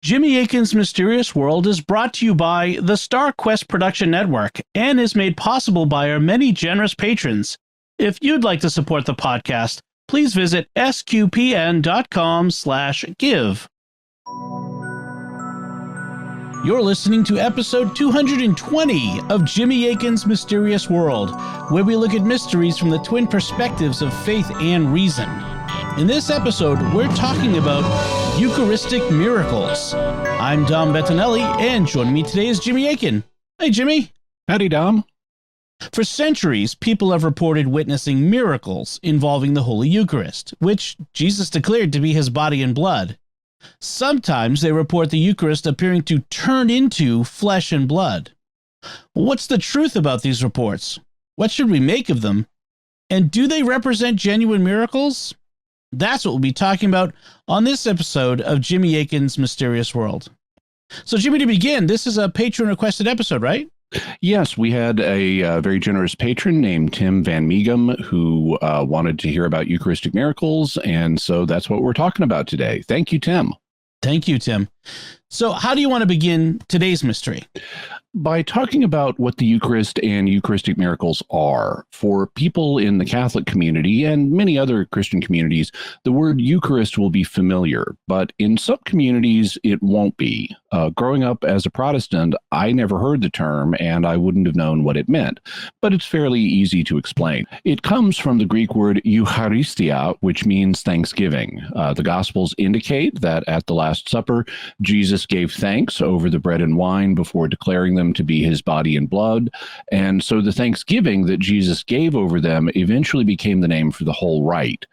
Jimmy Akin's Mysterious World is brought to you by the Star Quest Production Network and is made possible by our many generous patrons. If you'd like to support the podcast, please visit sqpn.com/give. You're listening to episode 220 of Jimmy Akin's Mysterious World, where we look at mysteries from the twin perspectives of faith and reason. In this episode, we're talking about Eucharistic Miracles. I'm Dom Bettinelli, and joining me today is Jimmy Akin. Hey, Jimmy. Howdy, Dom. For centuries, people have reported witnessing miracles involving the Holy Eucharist, which Jesus declared to be his body and blood. Sometimes they report the Eucharist appearing to turn into flesh and blood. What's the truth about these reports? What should we make of them? And do they represent genuine miracles? That's what we'll be talking about on this episode of Jimmy Akin's Mysterious World. So, Jimmy, to begin, this is a patron-requested episode, right? Yes, we had a very generous patron named Tim Van Meegum who wanted to hear about Eucharistic miracles, and so that's what we're talking about today. Thank you, Tim. Thank you, Tim. So how do you want to begin today's mystery? By talking about what the Eucharist and Eucharistic miracles are. For people in the Catholic community and many other Christian communities, the word Eucharist will be familiar, but in some communities it won't be. Growing up as a Protestant, I never heard the term and I wouldn't have known what it meant, but it's fairly easy to explain. It comes from the Greek word Eucharistia, which means thanksgiving. The Gospels indicate that at the Last Supper, Jesus gave thanks over the bread and wine before declaring them to be his body and blood. And so the thanksgiving that Jesus gave over them eventually became the name for the whole rite.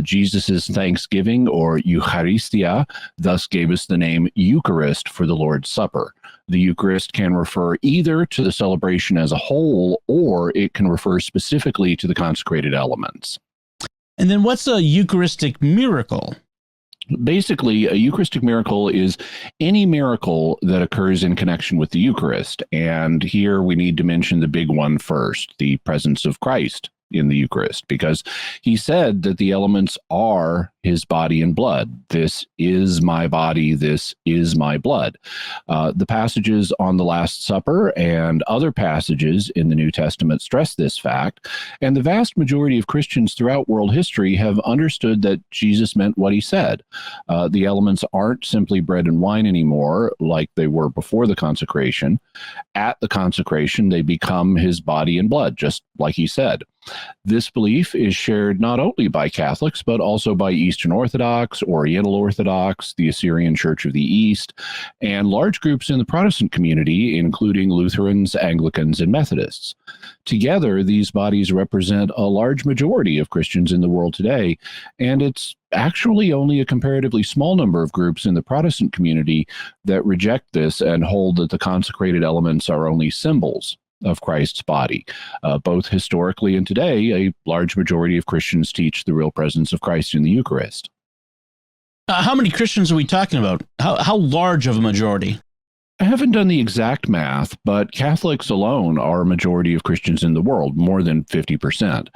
Jesus's thanksgiving, or Eucharistia, thus gave us the name Eucharist for the Lord's Supper. The Eucharist can refer either to the celebration as a whole, or it can refer specifically to the consecrated elements. And then what's a Eucharistic miracle? Basically, a Eucharistic miracle is any miracle that occurs in connection with the Eucharist. And here we need to mention the big one first, the presence of Christ in the Eucharist, because he said that the elements are his body and blood. This is my body, this is my blood. The passages on the Last Supper and other passages in the New Testament stress this fact, and the vast majority of Christians throughout world history have understood that Jesus meant what he said. The elements aren't simply bread and wine anymore, like they were before the consecration. At the consecration, they become his body and blood, just like he said. This belief is shared not only by Catholics, but also by Eastern Orthodox, Oriental Orthodox, the Assyrian Church of the East, and large groups in the Protestant community, including Lutherans, Anglicans, and Methodists. Together, these bodies represent a large majority of Christians in the world today, and it's actually only a comparatively small number of groups in the Protestant community that reject this and hold that the consecrated elements are only symbols of Christ's body. Both historically and today, a large majority of Christians teach the real presence of Christ in the Eucharist. How many Christians are we talking about? How large of a majority? I haven't done the exact math, but Catholics alone are a majority of Christians in the world, more than 50%.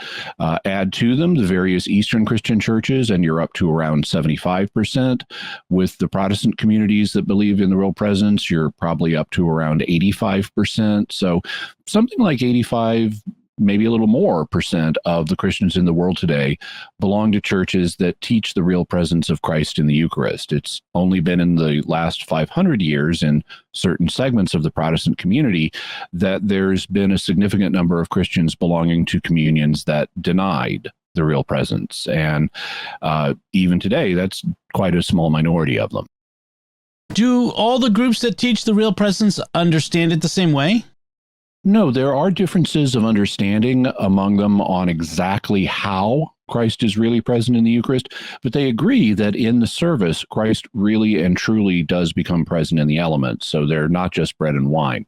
Add to them the various Eastern Christian churches, and you're up to around 75%. With the Protestant communities that believe in the real presence, you're probably up to around 85%. So something like 85, maybe a little more percent of the Christians in the world today belong to churches that teach the real presence of Christ in the Eucharist. It's only been in the last 500 years in certain segments of the Protestant community that there's been a significant number of Christians belonging to communions that denied the real presence. And even today, that's quite a small minority of them. Do all the groups that teach the real presence understand it the same way? No, there are differences of understanding among them on exactly how Christ is really present in the Eucharist, but they agree that in the service, Christ really and truly does become present in the elements, so they're not just bread and wine.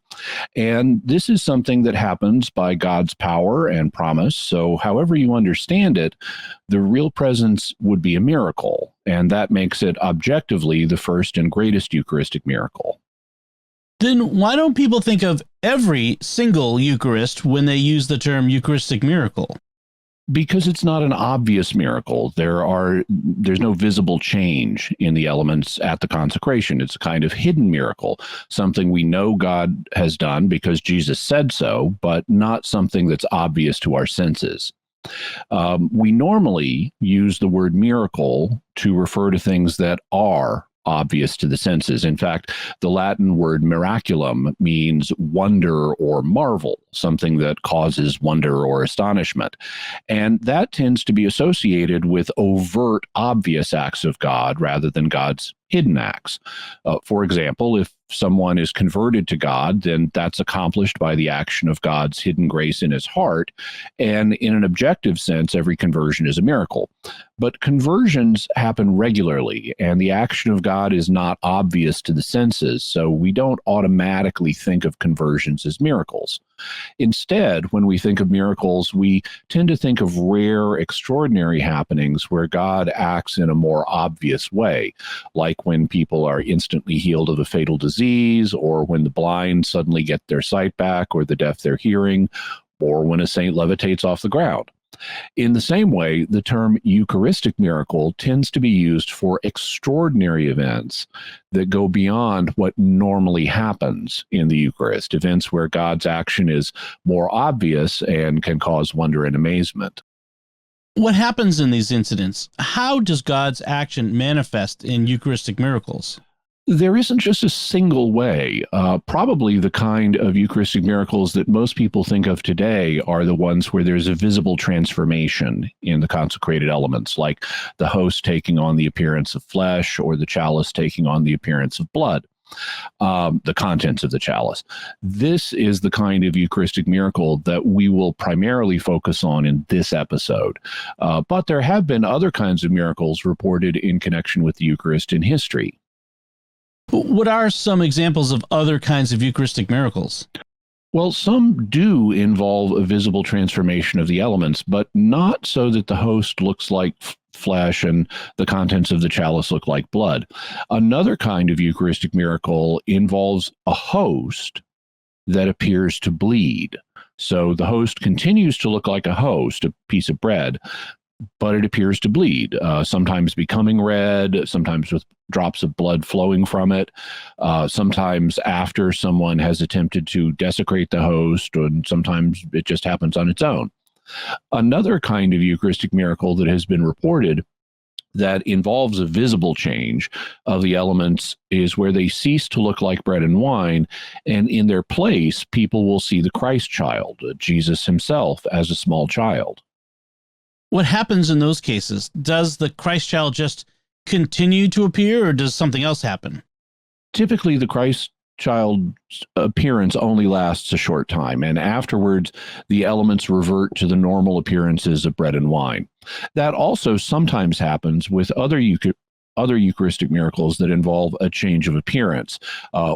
And this is something that happens by God's power and promise, so however you understand it, the real presence would be a miracle, and that makes it objectively the first and greatest Eucharistic miracle. Then why don't people think of every single Eucharist when they use the term Eucharistic miracle? Because it's not an obvious miracle. There's no visible change in the elements at the consecration. It's a kind of hidden miracle, something we know God has done because Jesus said so, but not something that's obvious to our senses. We normally use the word miracle to refer to things that are obvious to the senses. In fact, the Latin word miraculum means wonder or marvel, something that causes wonder or astonishment. And that tends to be associated with overt, obvious acts of God rather than God's hidden acts. For example, if someone is converted to God, then that's accomplished by the action of God's hidden grace in his heart. And in an objective sense, every conversion is a miracle. But conversions happen regularly, and the action of God is not obvious to the senses, so we don't automatically think of conversions as miracles. Instead, when we think of miracles, we tend to think of rare, extraordinary happenings where God acts in a more obvious way, like when people are instantly healed of a fatal disease, or when the blind suddenly get their sight back, or the deaf their hearing, or when a saint levitates off the ground. In the same way, the term Eucharistic miracle tends to be used for extraordinary events that go beyond what normally happens in the Eucharist, events where God's action is more obvious and can cause wonder and amazement. What happens in these incidents? How does God's action manifest in Eucharistic miracles? There isn't just a single way. Probably the kind of Eucharistic miracles that most people think of today are the ones where there's a visible transformation in the consecrated elements, like the host taking on the appearance of flesh or the chalice taking on the appearance of blood, the contents of the chalice. This is the kind of Eucharistic miracle that we will primarily focus on in this episode. But there have been other kinds of miracles reported in connection with the Eucharist in history. What are some examples of other kinds of Eucharistic miracles? Well, some do involve a visible transformation of the elements, but not so that the host looks like flesh and the contents of the chalice look like blood. Another kind of Eucharistic miracle involves a host that appears to bleed. So the host continues to look like a host, a piece of bread, but it appears to bleed, sometimes becoming red, sometimes with drops of blood flowing from it, sometimes after someone has attempted to desecrate the host, and sometimes it just happens on its own. Another kind of Eucharistic miracle that has been reported that involves a visible change of the elements is where they cease to look like bread and wine, and in their place, people will see the Christ child, Jesus himself, as a small child. What happens in those cases? Does the Christ child just continue to appear, or does something else happen? Typically, the Christ child's appearance only lasts a short time, and afterwards, the elements revert to the normal appearances of bread and wine. That also sometimes happens with other Eucharistic miracles that involve a change of appearance.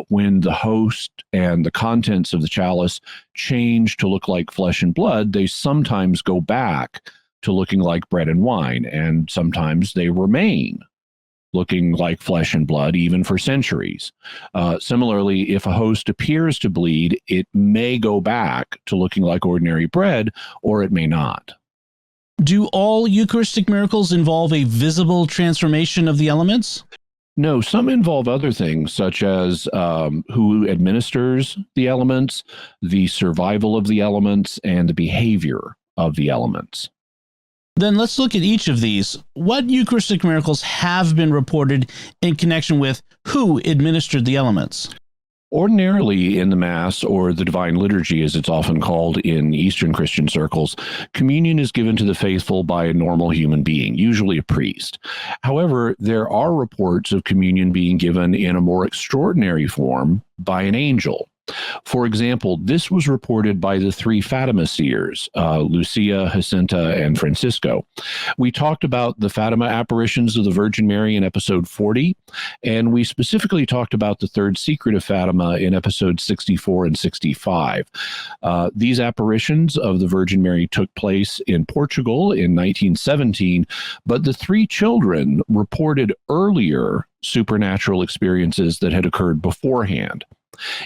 When the host and the contents of the chalice change to look like flesh and blood, they sometimes go back to looking like bread and wine, and sometimes they remain looking like flesh and blood even for centuries. Similarly, if a host appears to bleed, it may go back to looking like ordinary bread, or it may not. Do all Eucharistic miracles involve a visible transformation of the elements? No, some involve other things, such as who administers the elements, the survival of the elements, and the behavior of the elements. Then let's look at each of these. What Eucharistic miracles have been reported in connection with who administered the elements? Ordinarily in the Mass, or the Divine Liturgy as it's often called in Eastern Christian circles, communion is given to the faithful by a normal human being, usually a priest. However, there are reports of communion being given in a more extraordinary form by an angel. For example, this was reported by the three Fatima seers, Lucia, Jacinta, and Francisco. We talked about the Fatima apparitions of the Virgin Mary in episode 40, and we specifically talked about the third secret of Fatima in episodes 64 and 65. These apparitions of the Virgin Mary took place in Portugal in 1917, but the three children reported earlier supernatural experiences that had occurred beforehand.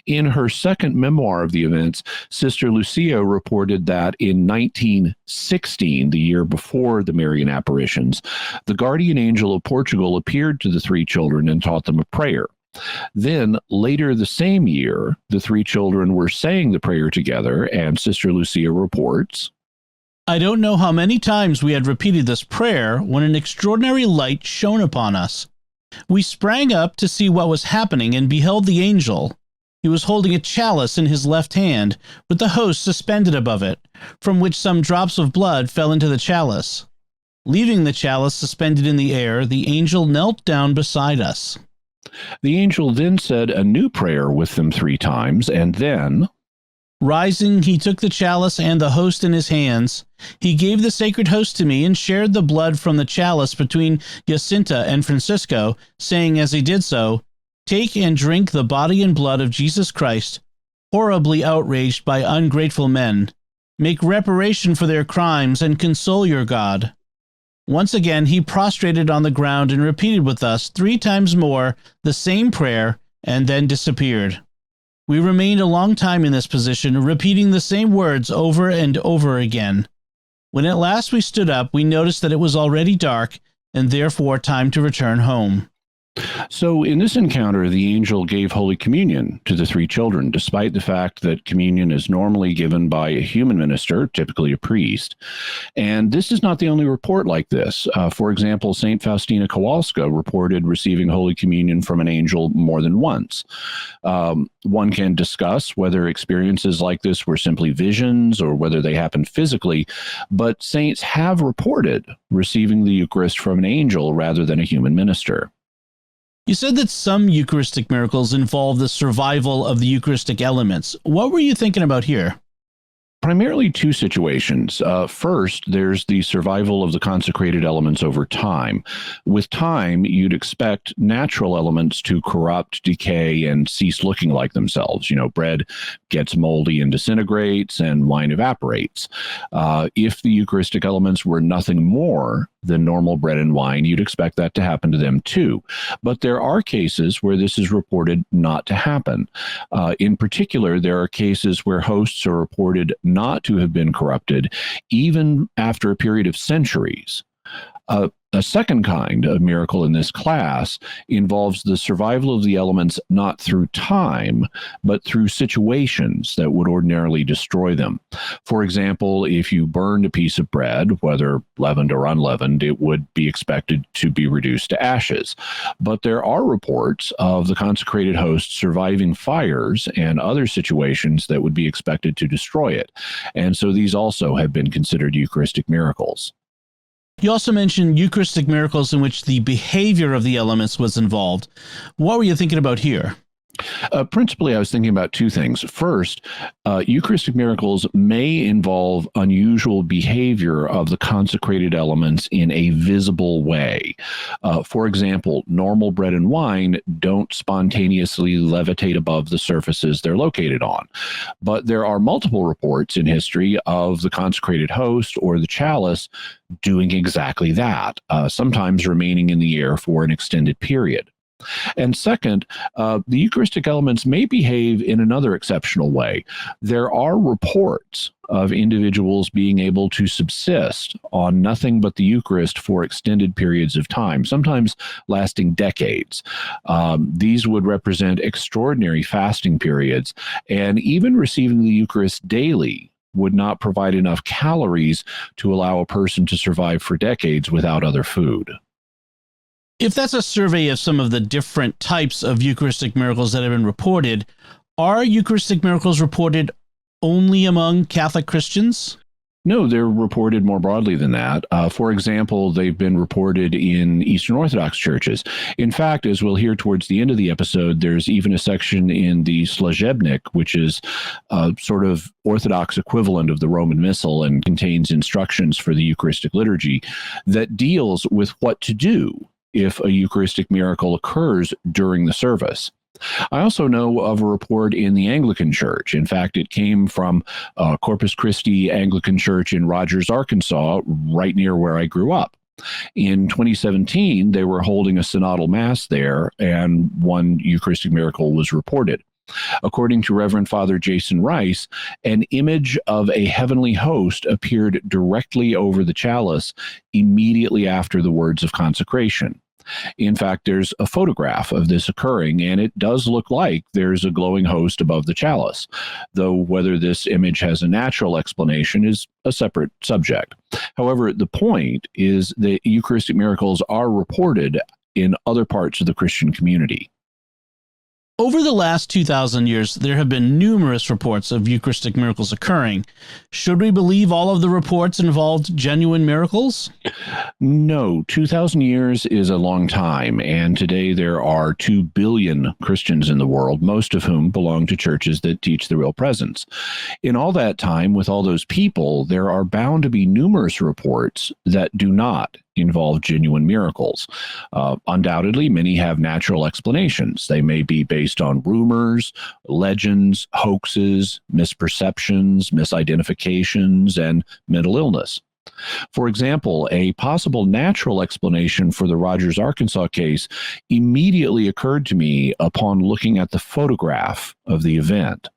In her second memoir of the events, Sister Lucia reported that in 1916, the year before the Marian apparitions, the guardian angel of Portugal appeared to the three children and taught them a prayer. Then, later the same year, the three children were saying the prayer together, and Sister Lucia reports, I don't know how many times we had repeated this prayer when an extraordinary light shone upon us. We sprang up to see what was happening and beheld the angel. He was holding a chalice in his left hand, with the host suspended above it, from which some drops of blood fell into the chalice. Leaving the chalice suspended in the air, the angel knelt down beside us. The angel then said a new prayer with them 3 times, and then, rising, he took the chalice and the host in his hands. He gave the sacred host to me and shared the blood from the chalice between Jacinta and Francisco, saying as he did so, Take and drink the body and blood of Jesus Christ, horribly outraged by ungrateful men. Make reparation for their crimes and console your God. Once again, he prostrated on the ground and repeated with us 3 times more the same prayer and then disappeared. We remained a long time in this position, repeating the same words over and over again. When at last we stood up, we noticed that it was already dark and therefore time to return home. So in this encounter, the angel gave Holy Communion to the 3 children, despite the fact that communion is normally given by a human minister, typically a priest. And this is not the only report like this. For example, St. Faustina Kowalska reported receiving Holy Communion from an angel more than once. One can discuss whether experiences like this were simply visions or whether they happened physically, but saints have reported receiving the Eucharist from an angel rather than a human minister. You said that some Eucharistic miracles involve the survival of the Eucharistic elements. What were you thinking about here? Primarily 2 situations. First, there's the survival of the consecrated elements over time. With time, you'd expect natural elements to corrupt, decay, and cease looking like themselves. Bread gets moldy and disintegrates, and wine evaporates. If the Eucharistic elements were nothing more than normal bread and wine, you'd expect that to happen to them too. But there are cases where this is reported not to happen. In particular, there are cases where hosts are reported not to have been corrupted, even after a period of centuries. A second kind of miracle in this class involves the survival of the elements not through time, but through situations that would ordinarily destroy them. For example, if you burned a piece of bread, whether leavened or unleavened, it would be expected to be reduced to ashes. But there are reports of the consecrated host surviving fires and other situations that would be expected to destroy it. And so these also have been considered Eucharistic miracles. You also mentioned Eucharistic miracles in which the behavior of the elements was involved. What were you thinking about here? Principally, I was thinking about 2 things. First, Eucharistic miracles may involve unusual behavior of the consecrated elements in a visible way. For example, normal bread and wine don't spontaneously levitate above the surfaces they're located on. But there are multiple reports in history of the consecrated host or the chalice doing exactly that, sometimes remaining in the air for an extended period. And second, the Eucharistic elements may behave in another exceptional way. There are reports of individuals being able to subsist on nothing but the Eucharist for extended periods of time, sometimes lasting decades. These would represent extraordinary fasting periods, and even receiving the Eucharist daily would not provide enough calories to allow a person to survive for decades without other food. If that's a survey of some of the different types of Eucharistic miracles that have been reported, are Eucharistic miracles reported only among Catholic Christians? No, they're reported more broadly than that. For example, they've been reported in Eastern Orthodox churches. In fact, as we'll hear towards the end of the episode, there's even a section in the Služebnik, which is a sort of Orthodox equivalent of the Roman Missal and contains instructions for the Eucharistic liturgy that deals with what to do if a Eucharistic miracle occurs during the service. I also know of a report in the Anglican Church. In fact, it came from Corpus Christi Anglican Church in Rogers, Arkansas, right near where I grew up. In 2017, they were holding a synodal mass there, and one Eucharistic miracle was reported. According to Reverend Father Jason Rice, an image of a heavenly host appeared directly over the chalice immediately after the words of consecration. In fact, there's a photograph of this occurring, and it does look like there's a glowing host above the chalice, though whether this image has a natural explanation is a separate subject. However, the point is that Eucharistic miracles are reported in other parts of the Christian community. Over the last 2,000 years, there have been numerous reports of Eucharistic miracles occurring. Should we believe all of the reports involved genuine miracles? No, 2,000 years is a long time, and today there are 2 billion Christians in the world, most of whom belong to churches that teach the real presence. In all that time, with all those people, there are bound to be numerous reports that do not involve genuine miracles. Undoubtedly, many have natural explanations. They may be based on rumors, legends, hoaxes, misperceptions, misidentifications, and mental illness. For example, a possible natural explanation for the Rogers, Arkansas case immediately occurred to me upon looking at the photograph of the event.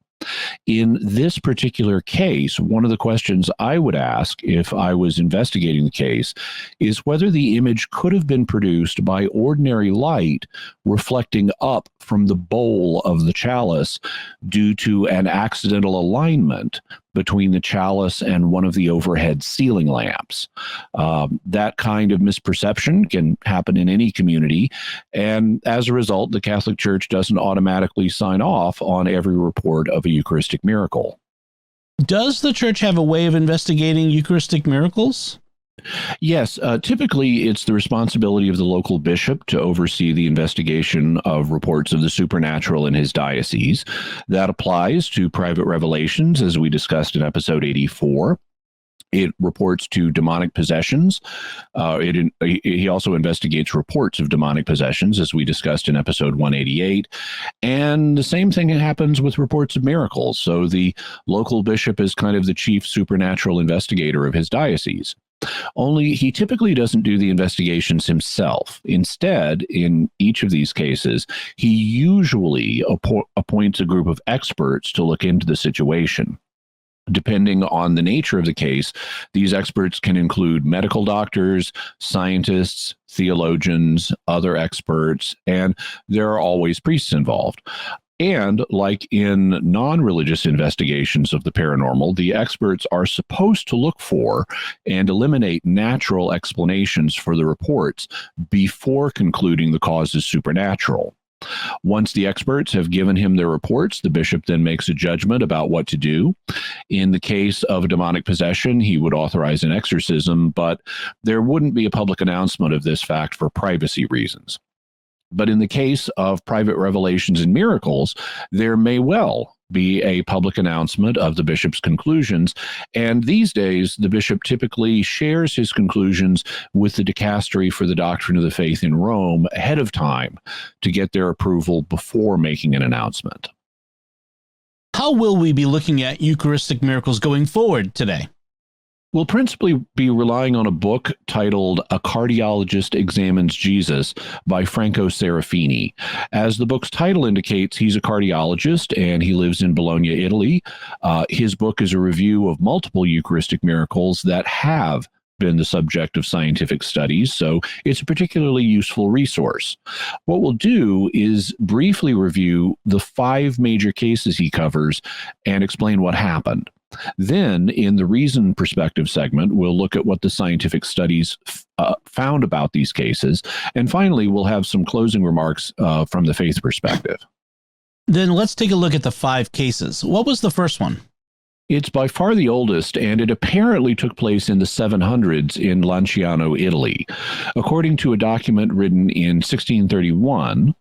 In this particular case, one of the questions I would ask if I was investigating the case is whether the image could have been produced by ordinary light reflecting up from the bowl of the chalice due to an accidental alignment between the chalice and one of the overhead ceiling lamps. That kind of misperception can happen in any community, and as a result, the Catholic Church doesn't automatically sign off on every report of a Eucharistic miracle. Does the Church have a way of investigating Eucharistic miracles? Yes, typically it's the responsibility of the local bishop to oversee the investigation of reports of the supernatural in his diocese. That applies to private revelations, as we discussed in episode 84. It reports to demonic possessions. He also investigates reports of demonic possessions, as we discussed in episode 188. And the same thing happens with reports of miracles. So the local bishop is kind of the chief supernatural investigator of his diocese. Only he typically doesn't do the investigations himself. Instead, in each of these cases, he usually appoints a group of experts to look into the situation. Depending on the nature of the case, these experts can include medical doctors, scientists, theologians, other experts, and there are always priests involved. And like in non-religious investigations of the paranormal, the experts are supposed to look for and eliminate natural explanations for the reports before concluding the cause is supernatural. Once the experts have given him their reports, the bishop then makes a judgment about what to do. In the case of a demonic possession, he would authorize an exorcism, but there wouldn't be a public announcement of this fact for privacy reasons. But in the case of private revelations and miracles, there may well be a public announcement of the bishop's conclusions. And these days, the bishop typically shares his conclusions with the dicastery for the doctrine of the faith in Rome ahead of time to get their approval before making an announcement. How will we be looking at Eucharistic miracles going forward today? We'll principally be relying on a book titled A Cardiologist Examines Jesus by Franco Serafini. As the book's title indicates, he's a cardiologist and he lives in Bologna, Italy. His book is a review of multiple Eucharistic miracles that have been the subject of scientific studies, so it's a particularly useful resource. What we'll do is briefly review the 5 major cases he covers and explain what happened. Then, in the reason perspective segment, we'll look at what the scientific studies found about these cases. And finally, we'll have some closing remarks from the faith perspective. Then let's take a look at the 5 cases. What was the first one? It's by far the oldest, and it apparently took place in the 700s in Lanciano, Italy. According to a document written in 1631,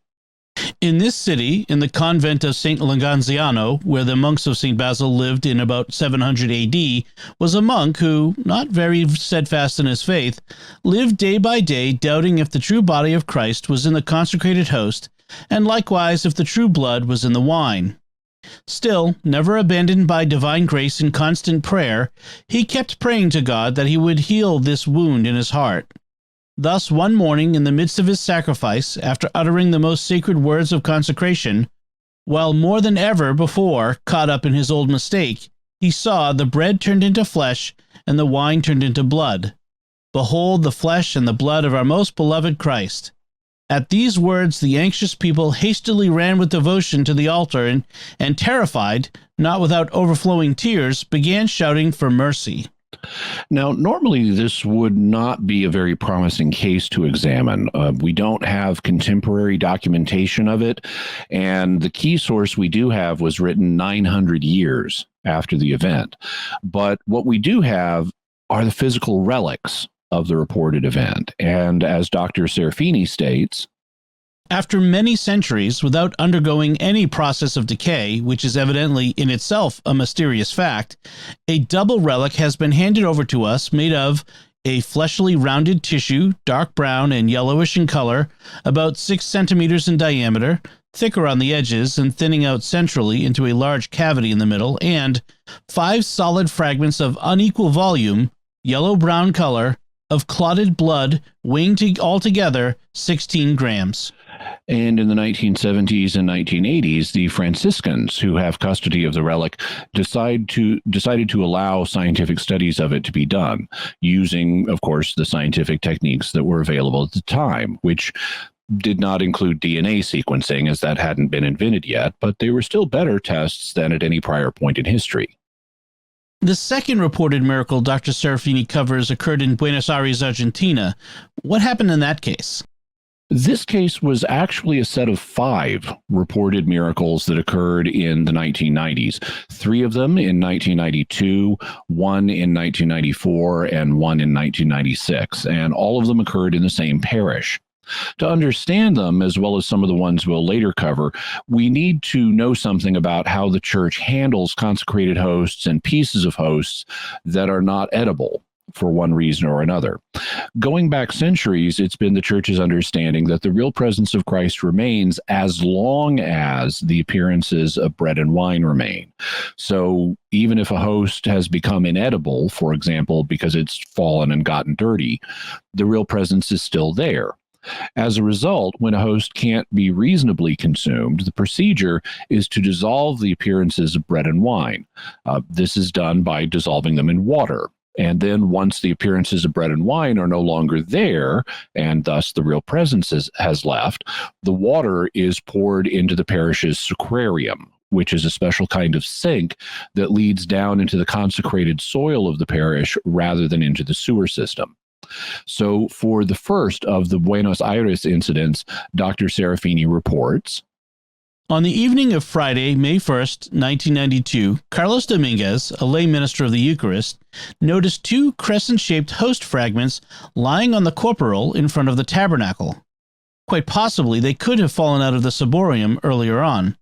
in this city, in the convent of St. Langanziano, where the monks of St. Basil lived in about 700 AD, was a monk who, not very steadfast in his faith, lived day by day doubting if the true body of Christ was in the consecrated host, and likewise if the true blood was in the wine. Still, never abandoned by divine grace and constant prayer, he kept praying to God that he would heal this wound in his heart. Thus, one morning, in the midst of his sacrifice, after uttering the most sacred words of consecration, While more than ever before caught up in his old mistake, he saw the bread turned into flesh and the wine turned into blood. Behold the flesh and the blood of our most beloved Christ. At these words, the anxious people hastily ran with devotion to the altar and terrified, not without overflowing tears, began shouting for mercy. Now, normally this would not be a very promising case to examine. We don't have contemporary documentation of it, and the key source we do have was written 900 years after the event. But what we do have are the physical relics of the reported event. And as Dr. Serafini states, after many centuries, without undergoing any process of decay, which is evidently in itself a mysterious fact, a double relic has been handed over to us made of a fleshly rounded tissue, dark brown and yellowish in color, about 6 centimeters in diameter, thicker on the edges and thinning out centrally into a large cavity in the middle, and 5 solid fragments of unequal volume, yellow-brown color, of clotted blood, weighing altogether 16 grams. And in the 1970s and 1980s, the Franciscans, who have custody of the relic, decided to allow scientific studies of it to be done, using, of course, the scientific techniques that were available at the time, which did not include DNA sequencing, as that hadn't been invented yet, but they were still better tests than at any prior point in history. The second reported miracle Dr. Serafini covers occurred in Buenos Aires, Argentina. What happened in that case? This case was actually a set of 5 reported miracles that occurred in the 1990s. 3 of them in 1992, 1 in 1994, and 1 in 1996. And all of them occurred in the same parish. To understand them, as well as some of the ones we'll later cover, we need to know something about how the church handles consecrated hosts and pieces of hosts that are not edible for one reason or another. Going back centuries, it's been the church's understanding that the real presence of Christ remains as long as the appearances of bread and wine remain. So even if a host has become inedible, for example, because it's fallen and gotten dirty, the real presence is still there. As a result, when a host can't be reasonably consumed, the procedure is to dissolve the appearances of bread and wine. This is done by dissolving them in water. And then once the appearances of bread and wine are no longer there, and thus the real presence has left, the water is poured into the parish's sacrarium, which is a special kind of sink that leads down into the consecrated soil of the parish rather than into the sewer system. So for the first of the Buenos Aires incidents, Dr. Serafini reports, on the evening of Friday, May 1st, 1992, Carlos Dominguez, a lay minister of the Eucharist, noticed 2 crescent-shaped host fragments lying on the corporal in front of the tabernacle. Quite possibly, they could have fallen out of the ciborium earlier on.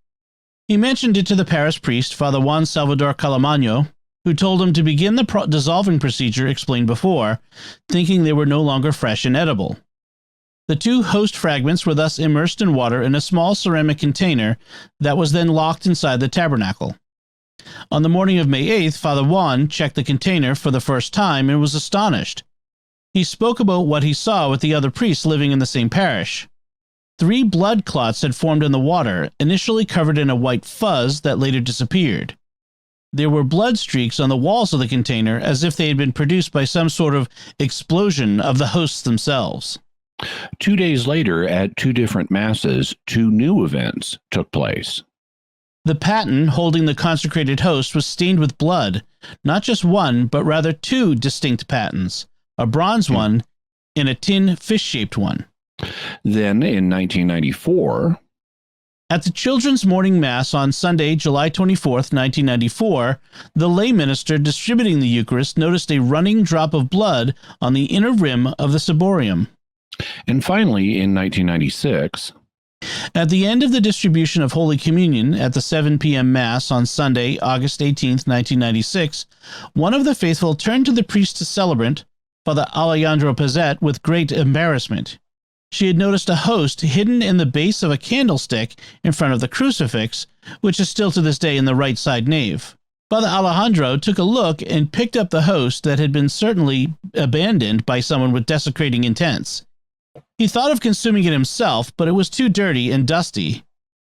He mentioned it to the parish priest, Father Juan Salvador Calamagno, who told him to begin the dissolving procedure explained before, thinking they were no longer fresh and edible. The 2 host fragments were thus immersed in water in a small ceramic container that was then locked inside the tabernacle. On the morning of May 8th, Father Juan checked the container for the first time and was astonished. He spoke about what he saw with the other priests living in the same parish. 3 blood clots had formed in the water, initially covered in a white fuzz that later disappeared. There were blood streaks on the walls of the container as if they had been produced by some sort of explosion of the hosts themselves. 2 days later, at 2 different masses, 2 new events took place. The paten holding the consecrated host was stained with blood, not just one, but rather 2 distinct patens, a bronze one and a tin fish-shaped one. Then, in 1994, at the Children's Morning Mass on Sunday, July 24th, 1994, the lay minister distributing the Eucharist noticed a running drop of blood on the inner rim of the ciborium. And finally, in 1996, at the end of the distribution of Holy Communion at the 7 p.m. Mass on Sunday, August 18th, 1996, one of the faithful turned to the priest-celebrant, Father Alejandro Pezet, with great embarrassment. She had noticed a host hidden in the base of a candlestick in front of the crucifix, which is still to this day in the right side nave. Father Alejandro took a look and picked up the host that had been certainly abandoned by someone with desecrating intents. He thought of consuming it himself, but it was too dirty and dusty.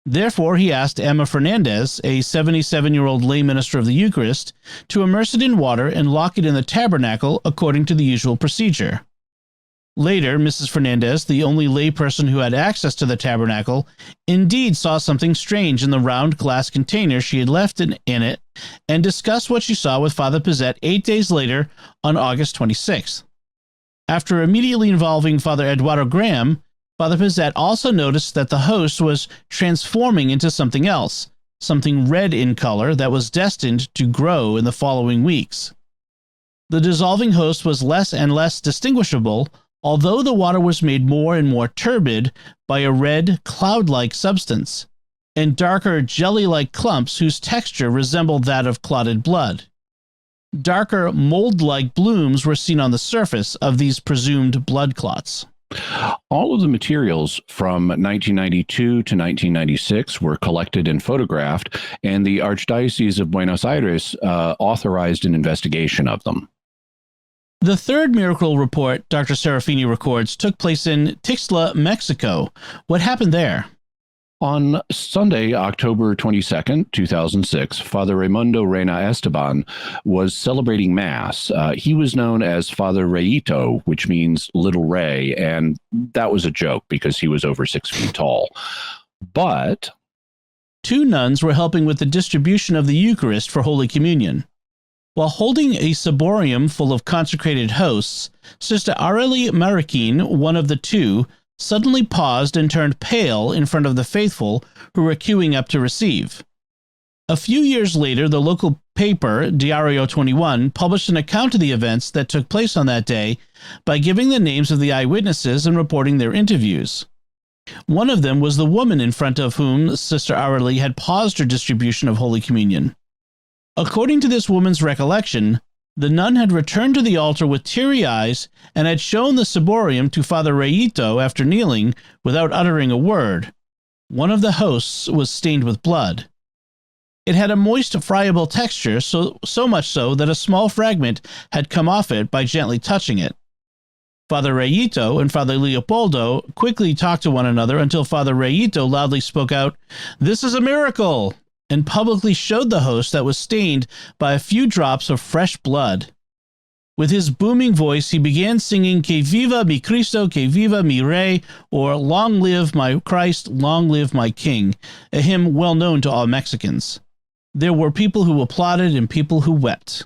Therefore, he asked Emma Fernandez, a 77-year-old lay minister of the Eucharist, to immerse it in water and lock it in the tabernacle according to the usual procedure. Later, Mrs. Fernandez, the only layperson who had access to the tabernacle, indeed saw something strange in the round glass container she had left in it and discussed what she saw with Father Pizzette 8 days later on August 26th. After immediately involving Father Eduardo Graham, Father Pizzette also noticed that the host was transforming into something else, something red in color that was destined to grow in the following weeks. The dissolving host was less and less distinguishable, although the water was made more and more turbid by a red, cloud-like substance, and darker jelly-like clumps whose texture resembled that of clotted blood. Darker, mold-like blooms were seen on the surface of these presumed blood clots. All of the materials from 1992 to 1996 were collected and photographed, and the Archdiocese of Buenos Aires authorized an investigation of them. The third miracle report Dr. Serafini records took place in Tixla, Mexico. What happened there? On Sunday, October 22nd, 2006, Father Raimundo Reina Esteban was celebrating Mass. He was known as Father Rayito, which means Little Ray, and that was a joke because he was over 6 feet tall. But two nuns were helping with the distribution of the Eucharist for Holy Communion. While holding a ciborium full of consecrated hosts, Sister Aurelie Mariquin, one of the two, suddenly paused and turned pale in front of the faithful who were queuing up to receive. A few years later, the local paper, Diario 21, published an account of the events that took place on that day by giving the names of the eyewitnesses and reporting their interviews. One of them was the woman in front of whom Sister Aurelie had paused her distribution of Holy Communion. According to this woman's recollection, the nun had returned to the altar with teary eyes and had shown the ciborium to Father Rayito after kneeling without uttering a word. One of the hosts was stained with blood. It had a moist, friable texture, so much so that a small fragment had come off it by gently touching it. Father Rayito and Father Leopoldo quickly talked to one another until Father Rayito loudly spoke out, "This is a miracle!" and publicly showed the host that was stained by a few drops of fresh blood. With his booming voice, he began singing Que viva mi Cristo, que viva mi Rey, or Long live my Christ, long live my King, a hymn well known to all Mexicans. There were people who applauded and people who wept.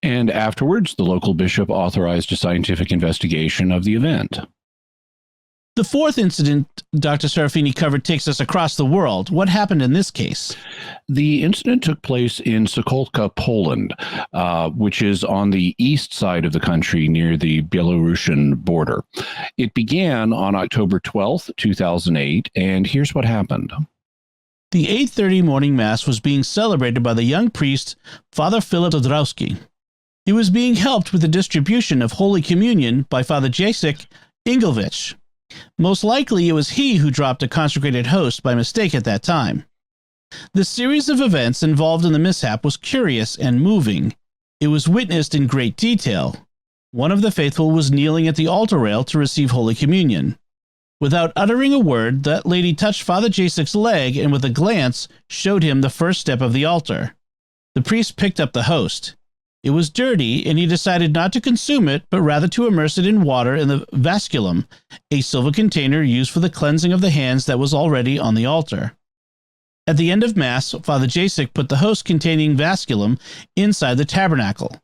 And afterwards, the local bishop authorized a scientific investigation of the event. The fourth incident Dr. Serafini covered takes us across the world. What happened in this case? The incident took place in Sokolka, Poland, which is on the east side of the country near the Belarusian border. It began on October 12th, 2008, and here's what happened. The 8:30 morning Mass was being celebrated by the young priest, Father Philip Zadrowski. He was being helped with the distribution of Holy Communion by Father Jacek Ingelvich. Most likely, it was he who dropped a consecrated host by mistake at that time. The series of events involved in the mishap was curious and moving. It was witnessed in great detail. One of the faithful was kneeling at the altar rail to receive Holy Communion. Without uttering a word, that lady touched Father Jacek's leg and with a glance showed him the first step of the altar. The priest picked up the host. It was dirty, and he decided not to consume it, but rather to immerse it in water in the vasculum, a silver container used for the cleansing of the hands that was already on the altar. At the end of Mass, Father Jacek put the host containing vasculum inside the tabernacle.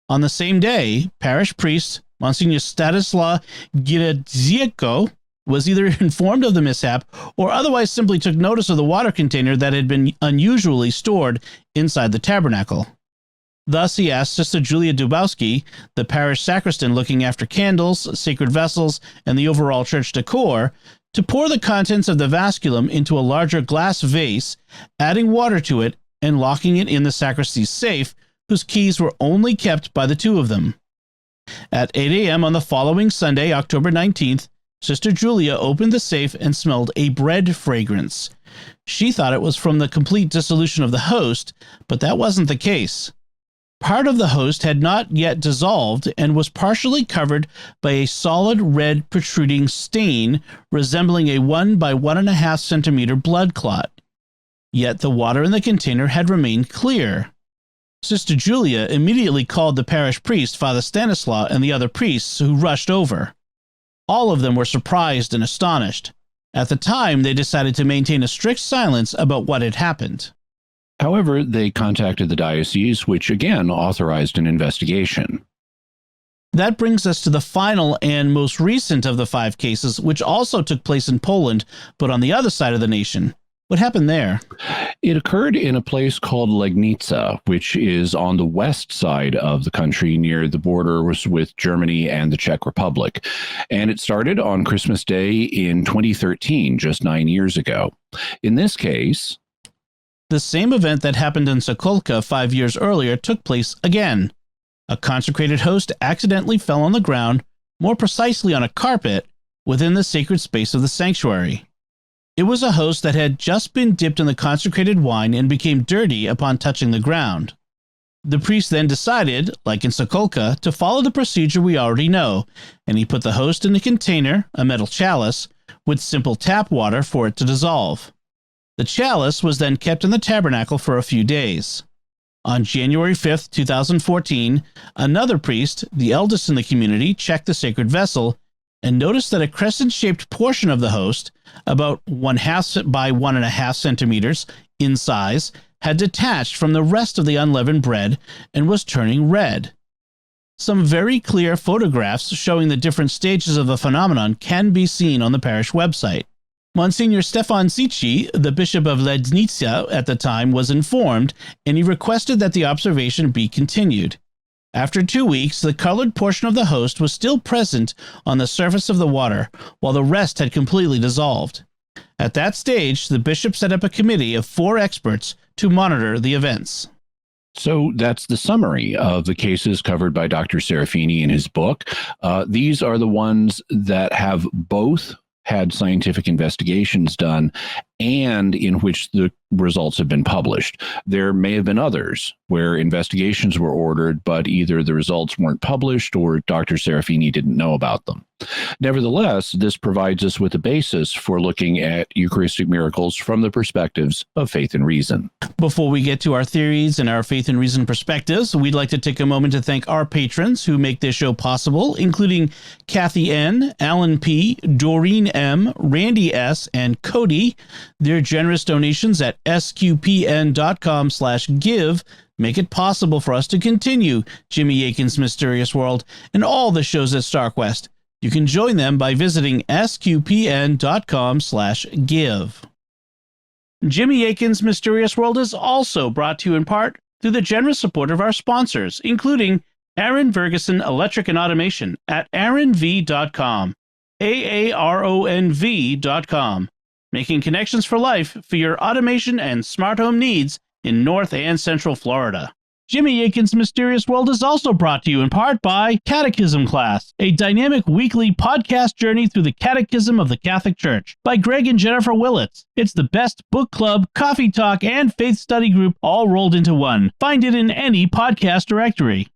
On the same day, parish priest Monsignor Stanislaw Giredzieko was either informed of the mishap or otherwise simply took notice of the water container that had been unusually stored inside the tabernacle. Thus, he asked Sister Julia Dubowski, the parish sacristan looking after candles, sacred vessels, and the overall church decor, to pour the contents of the vasculum into a larger glass vase, adding water to it and locking it in the sacristy's safe, whose keys were only kept by the two of them. At 8 a.m. on the following Sunday, October 19th, Sister Julia opened the safe and smelled a bread fragrance. She thought it was from the complete dissolution of the host, but that wasn't the case. Part of the host had not yet dissolved and was partially covered by a solid red protruding stain resembling a 1 by 1.5 centimeter blood clot. Yet the water in the container had remained clear. Sister Julia immediately called the parish priest, Father Stanislaw, and the other priests, who rushed over. All of them were surprised and astonished. At the time, they decided to maintain a strict silence about what had happened. However, they contacted the diocese, which again authorized an investigation. That brings us to the final and most recent of the 5 cases, which also took place in Poland, but on the other side of the nation. What happened there? It occurred in a place called Legnica, which is on the west side of the country near the border with Germany and the Czech Republic. And it started on Christmas Day in 2013, just 9 years ago. In this case, the same event that happened in Sokolka 5 years earlier took place again. A consecrated host accidentally fell on the ground, more precisely on a carpet, within the sacred space of the sanctuary. It was a host that had just been dipped in the consecrated wine and became dirty upon touching the ground. The priest then decided, like in Sokolka, to follow the procedure we already know, and he put the host in a container, a metal chalice, with simple tap water for it to dissolve. The chalice was then kept in the tabernacle for a few days. On January 5th, 2014, another priest, the eldest in the community, checked the sacred vessel and noticed that a crescent-shaped portion of the host, about 1/2 by 1.5 centimeters in size, had detached from the rest of the unleavened bread and was turning red. Some very clear photographs showing the different stages of the phenomenon can be seen on the parish website. Monsignor Stefan Sici, the Bishop of Legnica at the time, was informed, and he requested that the observation be continued. After 2 weeks, the colored portion of the host was still present on the surface of the water, while the rest had completely dissolved. At that stage, the bishop set up a committee of 4 experts to monitor the events. So that's the summary of the cases covered by Dr. Serafini in his book. These are the ones that have both had scientific investigations done and in which the results have been published. There may have been others where investigations were ordered, but either the results weren't published or Dr. Serafini didn't know about them. Nevertheless, this provides us with a basis for looking at Eucharistic miracles from the perspectives of faith and reason. Before we get to our theories and our faith and reason perspectives, we'd like to take a moment to thank our patrons who make this show possible, including Kathy N., Alan P., Doreen M., Randy S., and Cody. Their generous donations at sqpn.com/give make it possible for us to continue Jimmy Akin's Mysterious World and all the shows at StarQuest. You can join them by visiting sqpn.com/give. Jimmy Akin's Mysterious World is also brought to you in part through the generous support of our sponsors, including Aaron Ferguson Electric and Automation at aaronv.com, AARONV.com, making connections for life for your automation and smart home needs in North and Central Florida. Jimmy Akin's Mysterious World is also brought to you in part by Catechism Class, a dynamic weekly podcast journey through the Catechism of the Catholic Church by Greg and Jennifer Willits. It's the best book club, coffee talk, and faith study group all rolled into one. Find it in any podcast directory.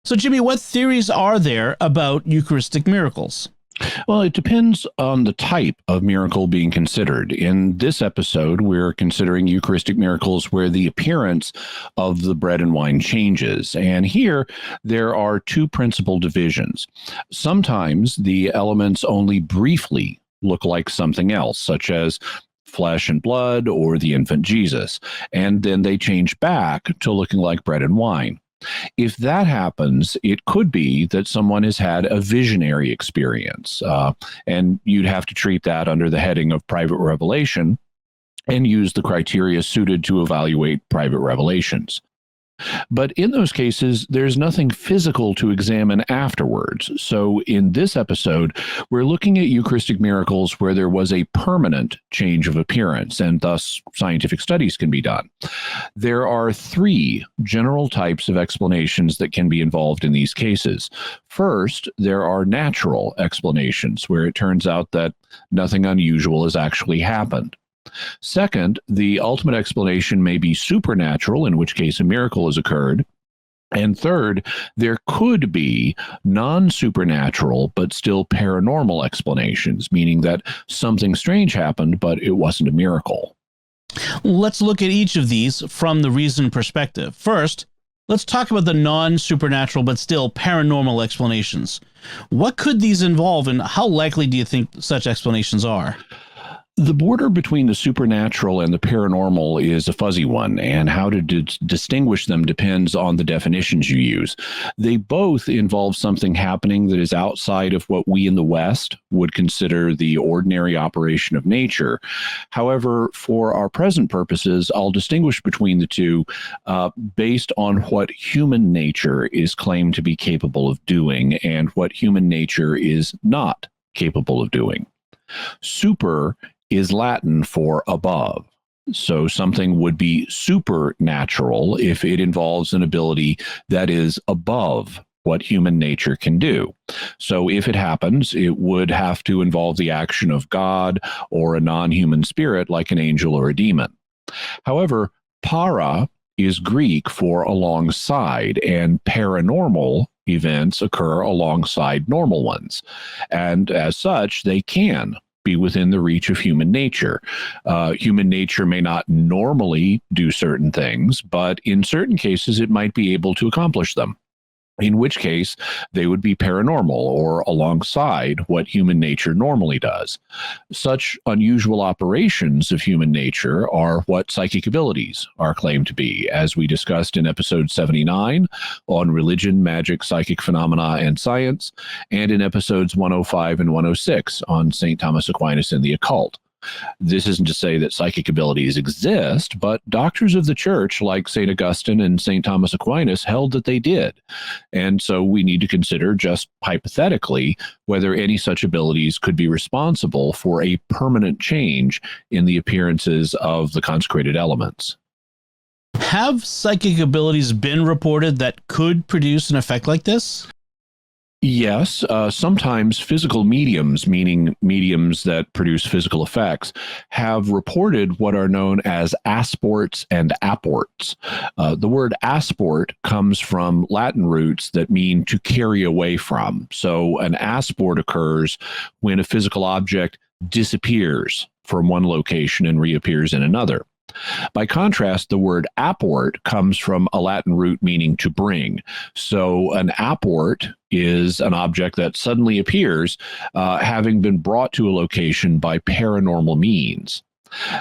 So, Jimmy, what theories are there about Eucharistic miracles? Well, it depends on the type of miracle being considered. In this episode, we're considering Eucharistic miracles where the appearance of the bread and wine changes. And here, there are 2 principal divisions. Sometimes the elements only briefly look like something else, such as flesh and blood or the infant Jesus, and then they change back to looking like bread and wine. If that happens, it could be that someone has had a visionary experience, and you'd have to treat that under the heading of private revelation and use the criteria suited to evaluate private revelations. But in those cases, there's nothing physical to examine afterwards. So in this episode, we're looking at Eucharistic miracles where there was a permanent change of appearance, and thus scientific studies can be done. There are 3 general types of explanations that can be involved in these cases. First, there are natural explanations where it turns out that nothing unusual has actually happened. Second, the ultimate explanation may be supernatural, in which case a miracle has occurred. And third, there could be non-supernatural, but still paranormal explanations, meaning that something strange happened, but it wasn't a miracle. Let's look at each of these from the reason perspective. First, let's talk about the non-supernatural, but still paranormal explanations. What could these involve, and how likely do you think such explanations are? The border between the supernatural and the paranormal is a fuzzy one, and how to distinguish them depends on the definitions you use. They both involve something happening that is outside of what we in the West would consider the ordinary operation of nature. However, for our present purposes, I'll distinguish between the two based on what human nature is claimed to be capable of doing and what human nature is not capable of doing. Super is Latin for above. So something would be supernatural if it involves an ability that is above what human nature can do. So if it happens, it would have to involve the action of God or a non-human spirit like an angel or a demon. However, para is Greek for alongside, and paranormal events occur alongside normal ones. And as such, they can be within the reach of human nature. Human nature may not normally do certain things, but in certain cases, it might be able to accomplish them, in which case they would be paranormal or alongside what human nature normally does. Such unusual operations of human nature are what psychic abilities are claimed to be, as we discussed in episode 79 on religion, magic, psychic phenomena, and science, and in episodes 105 and 106 on St. Thomas Aquinas and the occult. This isn't to say that psychic abilities exist, but doctors of the church like St. Augustine and St. Thomas Aquinas held that they did. And so we need to consider, just hypothetically, whether any such abilities could be responsible for a permanent change in the appearances of the consecrated elements. Have psychic abilities been reported that could produce an effect like this? Yes, sometimes physical mediums, meaning mediums that produce physical effects, have reported what are known as asports and apports. The word asport comes from Latin roots that mean to carry away from. So an asport occurs when a physical object disappears from one location and reappears in another. By contrast, the word apport comes from a Latin root meaning to bring. So an apport is an object that suddenly appears, having been brought to a location by paranormal means.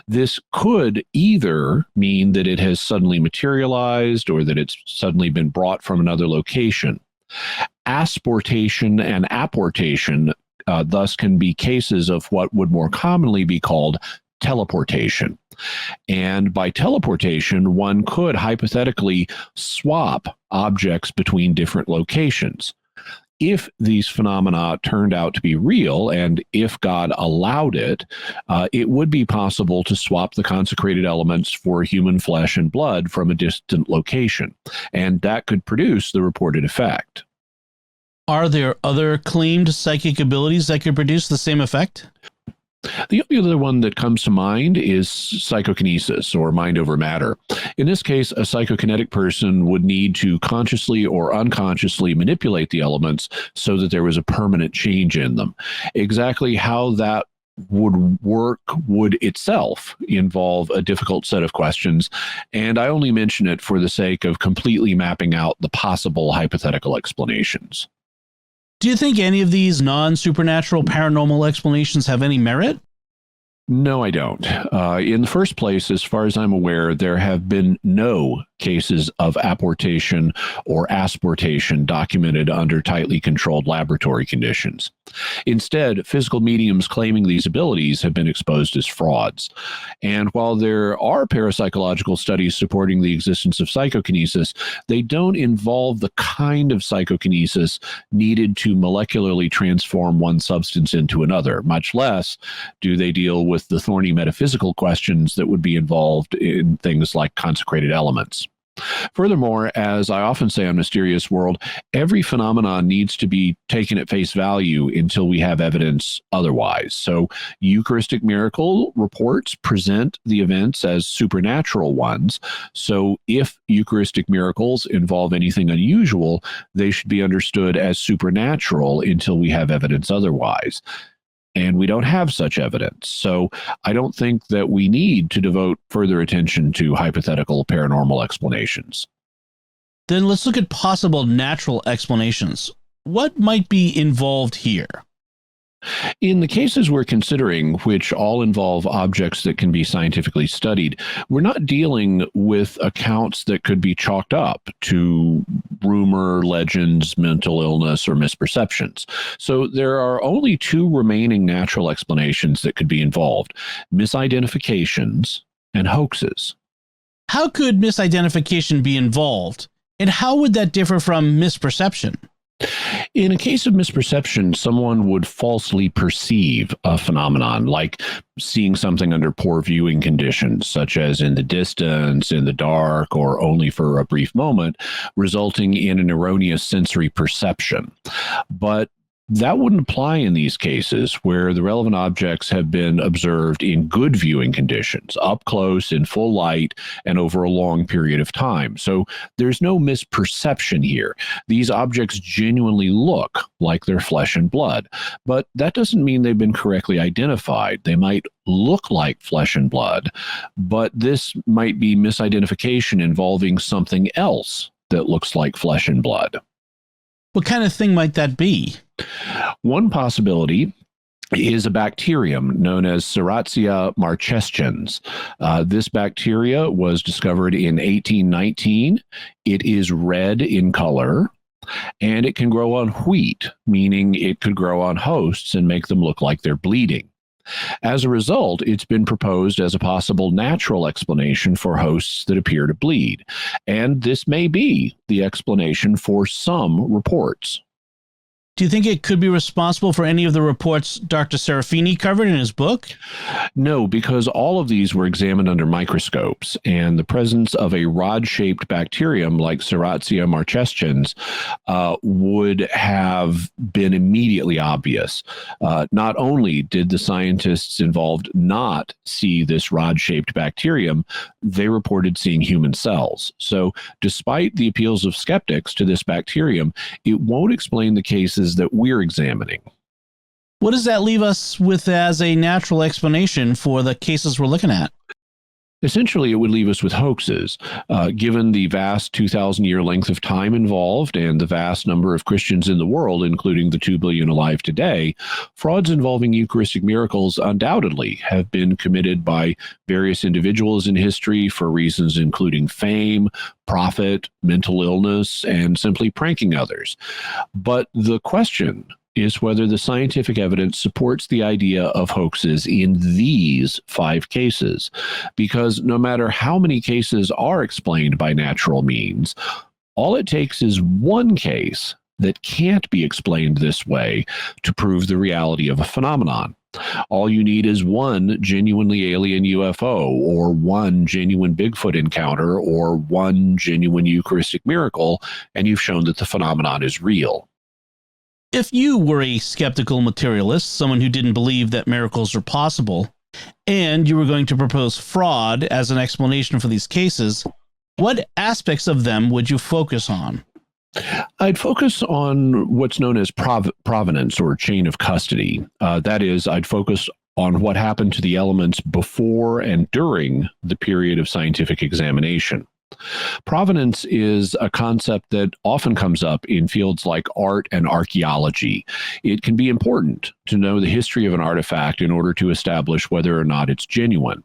This could either mean that it has suddenly materialized or that it's suddenly been brought from another location. Asportation and apportation thus can be cases of what would more commonly be called teleportation. And by teleportation, one could hypothetically swap objects between different locations. If these phenomena turned out to be real, and if God allowed it, it would be possible to swap the consecrated elements for human flesh and blood from a distant location, and that could produce the reported effect. Are there other claimed psychic abilities that could produce the same effect? The only other one that comes to mind is psychokinesis, or mind over matter. In this case, a psychokinetic person would need to consciously or unconsciously manipulate the elements so that there was a permanent change in them. Exactly how that would work would itself involve a difficult set of questions, and I only mention it for the sake of completely mapping out the possible hypothetical explanations. Do you think any of these non-supernatural paranormal explanations have any merit? No, I don't. In the first place, as far as I'm aware, there have been no cases of apportation or asportation documented under tightly controlled laboratory conditions. Instead, physical mediums claiming these abilities have been exposed as frauds. And while there are parapsychological studies supporting the existence of psychokinesis, they don't involve the kind of psychokinesis needed to molecularly transform one substance into another, much less do they deal with the thorny metaphysical questions that would be involved in things like consecrated elements. Furthermore, as I often say on Mysterious World, every phenomenon needs to be taken at face value until we have evidence otherwise. So Eucharistic Miracle reports present the events as supernatural ones. So if Eucharistic miracles involve anything unusual, they should be understood as supernatural until we have evidence otherwise. And we don't have such evidence. So I don't think that we need to devote further attention to hypothetical paranormal explanations. Then let's look at possible natural explanations. What might be involved here? In the cases we're considering, which all involve objects that can be scientifically studied, we're not dealing with accounts that could be chalked up to rumor, legends, mental illness, or misperceptions. So there are only two remaining natural explanations that could be involved: misidentifications and hoaxes. How could misidentification be involved? And how would that differ from misperception? In a case of misperception, someone would falsely perceive a phenomenon, like seeing something under poor viewing conditions, such as in the distance, in the dark, or only for a brief moment, resulting in an erroneous sensory perception. But that wouldn't apply in these cases where the relevant objects have been observed in good viewing conditions, up close, in full light, and over a long period of time. So there's no misperception here. These objects genuinely look like they're flesh and blood, but that doesn't mean they've been correctly identified. They might look like flesh and blood, but this might be misidentification involving something else that looks like flesh and blood. What kind of thing might that be? One possibility is a bacterium known as Serratia marchescens. This bacteria was discovered in 1819. It is red in color, and it can grow on wheat, meaning it could grow on hosts and make them look like they're bleeding. As a result, it's been proposed as a possible natural explanation for hosts that appear to bleed. And this may be the explanation for some reports. Do you think it could be responsible for any of the reports Dr. Serafini covered in his book? No, because all of these were examined under microscopes, and the presence of a rod-shaped bacterium like Serratia marchescens would have been immediately obvious. Not only did the scientists involved not see this rod-shaped bacterium, they reported seeing human cells. So despite the appeals of skeptics to this bacterium, it won't explain the cases that we're examining. What does that leave us with as a natural explanation for the cases we're looking at? Essentially, it would leave us with hoaxes. Given the vast 2,000-year length of time involved and the vast number of Christians in the world, including the 2 billion alive today, frauds involving Eucharistic miracles undoubtedly have been committed by various individuals in history for reasons including fame, profit, mental illness, and simply pranking others. But the question is whether the scientific evidence supports the idea of hoaxes in these 5 cases. Because no matter how many cases are explained by natural means, all it takes is one case that can't be explained this way to prove the reality of a phenomenon. All you need is one genuinely alien UFO, or one genuine Bigfoot encounter, or one genuine Eucharistic miracle, and you've shown that the phenomenon is real. If you were a skeptical materialist, someone who didn't believe that miracles are possible, and you were going to propose fraud as an explanation for these cases, what aspects of them would you focus on? I'd focus on what's known as provenance, or chain of custody. That is, I'd focus on what happened to the elements before and during the period of scientific examination. Provenance is a concept that often comes up in fields like art and archaeology. It can be important to know the history of an artifact in order to establish whether or not it's genuine.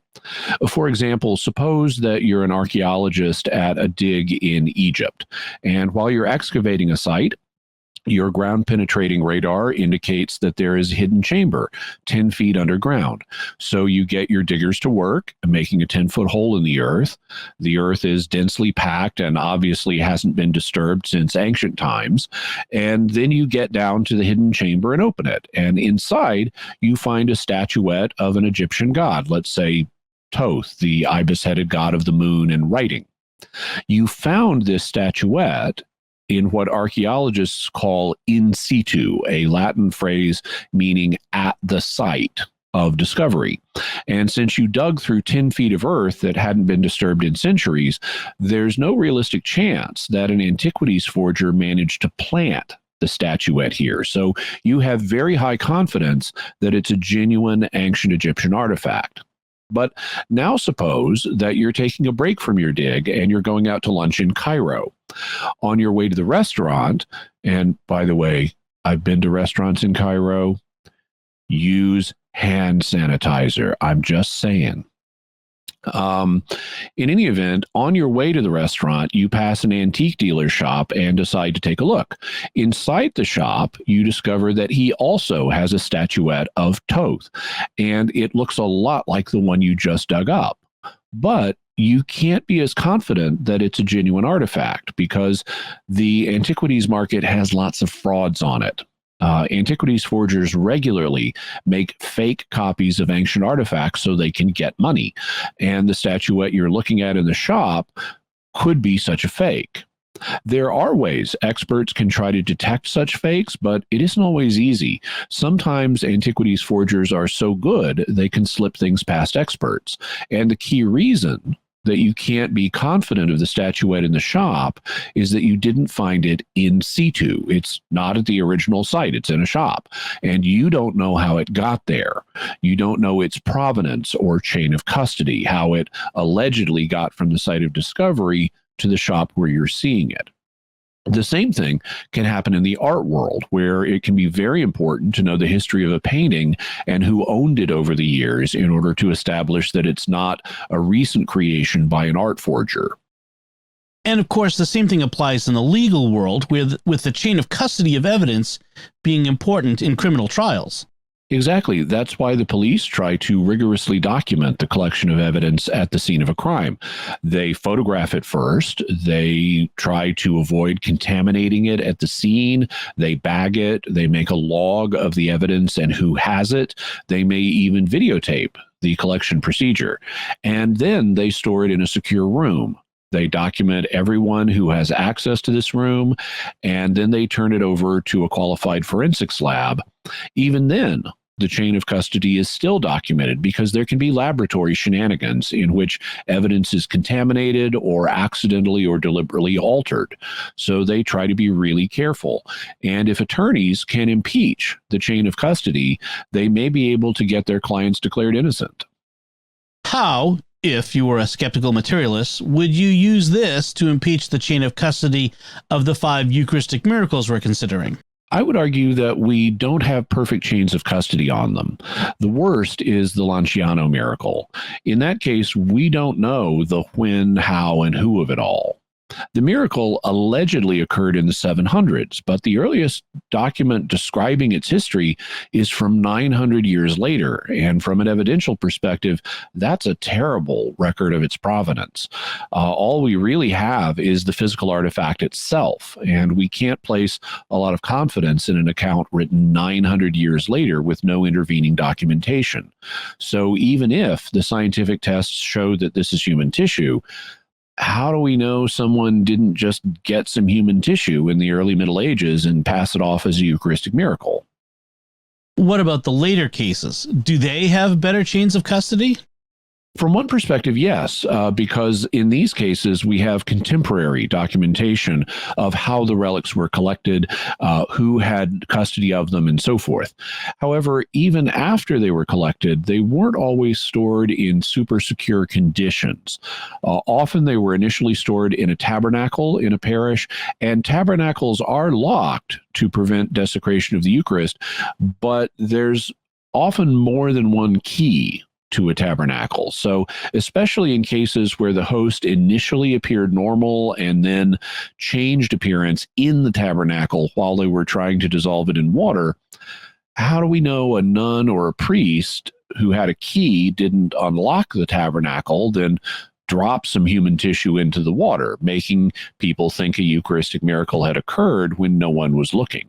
For example, suppose that you're an archaeologist at a dig in Egypt, and while you're excavating a site, your ground-penetrating radar indicates that there is a hidden chamber 10 feet underground. So you get your diggers to work, making a 10-foot hole in the earth. The earth is densely packed and obviously hasn't been disturbed since ancient times. And then you get down to the hidden chamber and open it. And inside, you find a statuette of an Egyptian god, let's say Thoth, the ibis-headed god of the moon and writing. You found this statuette in what archaeologists call in situ, a Latin phrase meaning at the site of discovery. And since you dug through 10 feet of earth that hadn't been disturbed in centuries, there's no realistic chance that an antiquities forger managed to plant the statuette here. So you have very high confidence that it's a genuine ancient Egyptian artifact. But now suppose that you're taking a break from your dig and you're going out to lunch in Cairo. On your way to the restaurant, and by the way, I've been to restaurants in Cairo, use hand sanitizer. I'm just saying. In any event, on your way to the restaurant, you pass an antique dealer shop and decide to take a look. Inside the shop, you discover that he also has a statuette of Thoth, and it looks a lot like the one you just dug up. But you can't be as confident that it's a genuine artifact because the antiquities market has lots of frauds on it. Antiquities forgers regularly make fake copies of ancient artifacts so they can get money. And the statuette you're looking at in the shop could be such a fake. There are ways experts can try to detect such fakes, but it isn't always easy. Sometimes antiquities forgers are so good they can slip things past experts. And the key reason that you can't be confident of the statuette in the shop is that you didn't find it in situ. It's not at the original site. It's in a shop. And you don't know how it got there. You don't know its provenance or chain of custody, how it allegedly got from the site of discovery to the shop where you're seeing it. The same thing can happen in the art world, where it can be very important to know the history of a painting and who owned it over the years in order to establish that it's not a recent creation by an art forger. And of course, the same thing applies in the legal world, with the chain of custody of evidence being important in criminal trials. Exactly. That's why the police try to rigorously document the collection of evidence at the scene of a crime. They photograph it first. They try to avoid contaminating it at the scene. They bag it. They make a log of the evidence and who has it. They may even videotape the collection procedure. And then they store it in a secure room. They document everyone who has access to this room, and then they turn it over to a qualified forensics lab. Even then, the chain of custody is still documented because there can be laboratory shenanigans in which evidence is contaminated or accidentally or deliberately altered. So they try to be really careful. And if attorneys can impeach the chain of custody, they may be able to get their clients declared innocent. How, if you were a skeptical materialist, would you use this to impeach the chain of custody of the 5 Eucharistic miracles we're considering? I would argue that we don't have perfect chains of custody on them. The worst is the Lanciano miracle. In that case, we don't know the when, how, and who of it all. The miracle allegedly occurred in the 700s, but the earliest document describing its history is from 900 years later. And from an evidential perspective, that's a terrible record of its provenance. All we really have is the physical artifact itself, and we can't place a lot of confidence in an account written 900 years later with no intervening documentation. So even if the scientific tests show that this is human tissue, how do we know someone didn't just get some human tissue in the early Middle Ages and pass it off as a Eucharistic miracle? What about the later cases? Do they have better chains of custody? From one perspective, yes, because in these cases, we have contemporary documentation of how the relics were collected, who had custody of them, and so forth. However, even after they were collected, they weren't always stored in super secure conditions. Often they were initially stored in a tabernacle in a parish, and tabernacles are locked to prevent desecration of the Eucharist, but there's often more than one key to a tabernacle. So especially in cases where the host initially appeared normal and then changed appearance in the tabernacle while they were trying to dissolve it in water, how do we know a nun or a priest who had a key didn't unlock the tabernacle, then drop some human tissue into the water, making people think a Eucharistic miracle had occurred when no one was looking?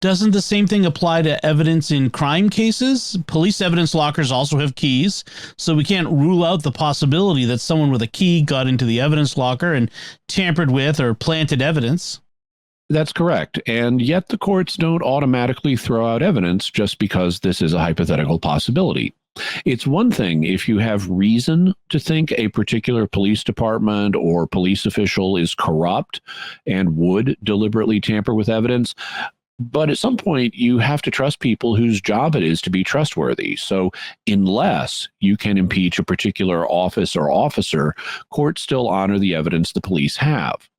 Doesn't the same thing apply to evidence in crime cases? Police evidence lockers also have keys, so we can't rule out the possibility that someone with a key got into the evidence locker and tampered with or planted evidence. That's correct. And yet the courts don't automatically throw out evidence just because this is a hypothetical possibility. It's one thing if you have reason to think a particular police department or police official is corrupt and would deliberately tamper with evidence. But at some point, you have to trust people whose job it is to be trustworthy. So unless you can impeach a particular office or officer, courts still honor the evidence the police have.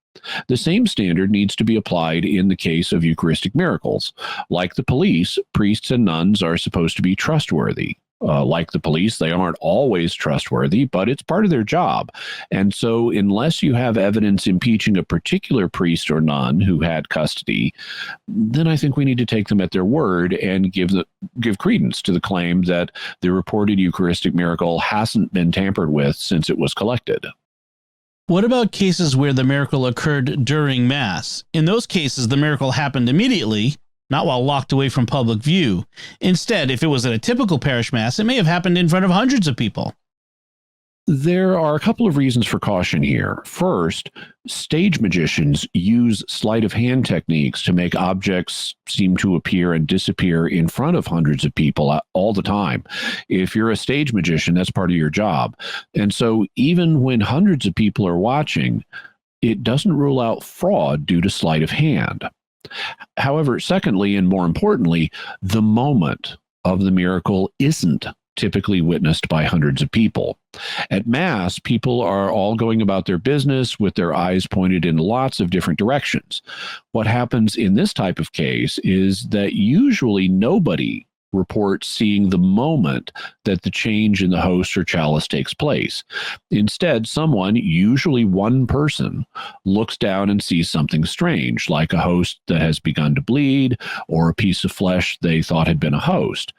The same standard needs to be applied in the case of Eucharistic miracles. Like the police, priests and nuns are supposed to be trustworthy. Like the police, they aren't always trustworthy, but it's part of their job. And so unless you have evidence impeaching a particular priest or nun who had custody, then I think we need to take them at their word and give credence to the claim that the reported Eucharistic miracle hasn't been tampered with since it was collected. What about cases where the miracle occurred during Mass? In those cases, the miracle happened immediately, not while locked away from public view. Instead, if it was at a typical parish Mass, it may have happened in front of hundreds of people. There are a couple of reasons for caution here. First, stage magicians use sleight of hand techniques to make objects seem to appear and disappear in front of hundreds of people all the time. If you're a stage magician, that's part of your job. And so even when hundreds of people are watching, it doesn't rule out fraud due to sleight of hand. However, secondly, and more importantly, the moment of the miracle isn't typically witnessed by hundreds of people. At Mass, people are all going about their business with their eyes pointed in lots of different directions. What happens in this type of case is that usually nobody reports seeing the moment that the change in the host or chalice takes place. Instead, someone, usually one person, looks down and sees something strange, like a host that has begun to bleed or a piece of flesh they thought had been a host.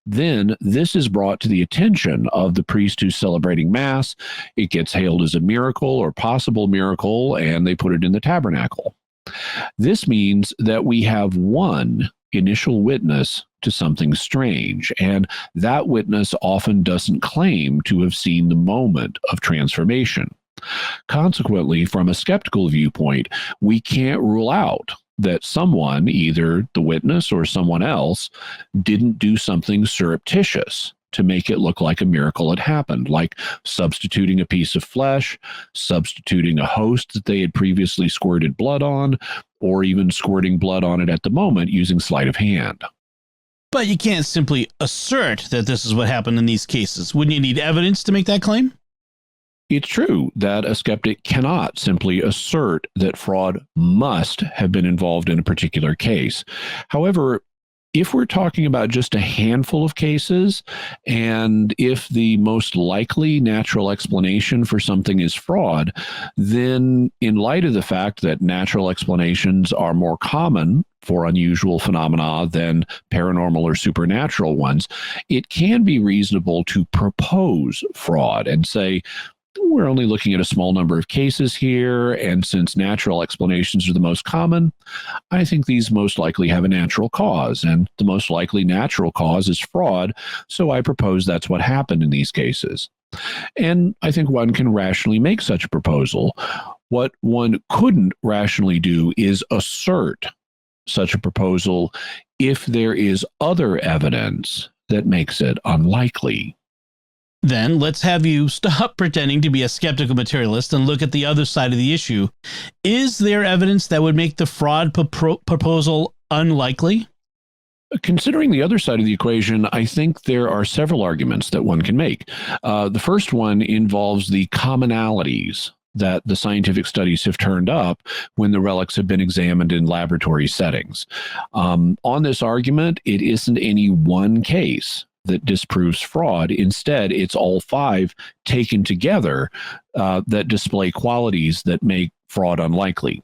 Then this is brought to the attention of the priest who's celebrating Mass. It gets hailed as a miracle or possible miracle, and they put it in the tabernacle. This means that we have one initial witness to something strange, and that witness often doesn't claim to have seen the moment of transformation. Consequently, from a skeptical viewpoint, we can't rule out that someone, either the witness or someone else, didn't do something surreptitious to make it look like a miracle had happened, like substituting a piece of flesh, substituting a host that they had previously squirted blood on, or even squirting blood on it at the moment using sleight of hand. But you can't simply assert that this is what happened in these cases. Wouldn't you need evidence to make that claim? It's true that a skeptic cannot simply assert that fraud must have been involved in a particular case. However, if we're talking about just a handful of cases, and if the most likely natural explanation for something is fraud, then in light of the fact that natural explanations are more common for unusual phenomena than paranormal or supernatural ones, it can be reasonable to propose fraud and say, we're only looking at a small number of cases here, and since natural explanations are the most common, I think these most likely have a natural cause, and the most likely natural cause is fraud, so I propose that's what happened in these cases. And I think one can rationally make such a proposal. What one couldn't rationally do is assert such a proposal if there is other evidence that makes it unlikely. Then let's have you stop pretending to be a skeptical materialist and look at the other side of the issue. Is there evidence that would make the fraud proposal unlikely? Considering the other side of the equation, I think there are several arguments that one can make. The first one involves the commonalities that the scientific studies have turned up when the relics have been examined in laboratory settings. On this argument, it isn't any one case that disproves fraud. Instead, it's all five taken together that display qualities that make fraud unlikely.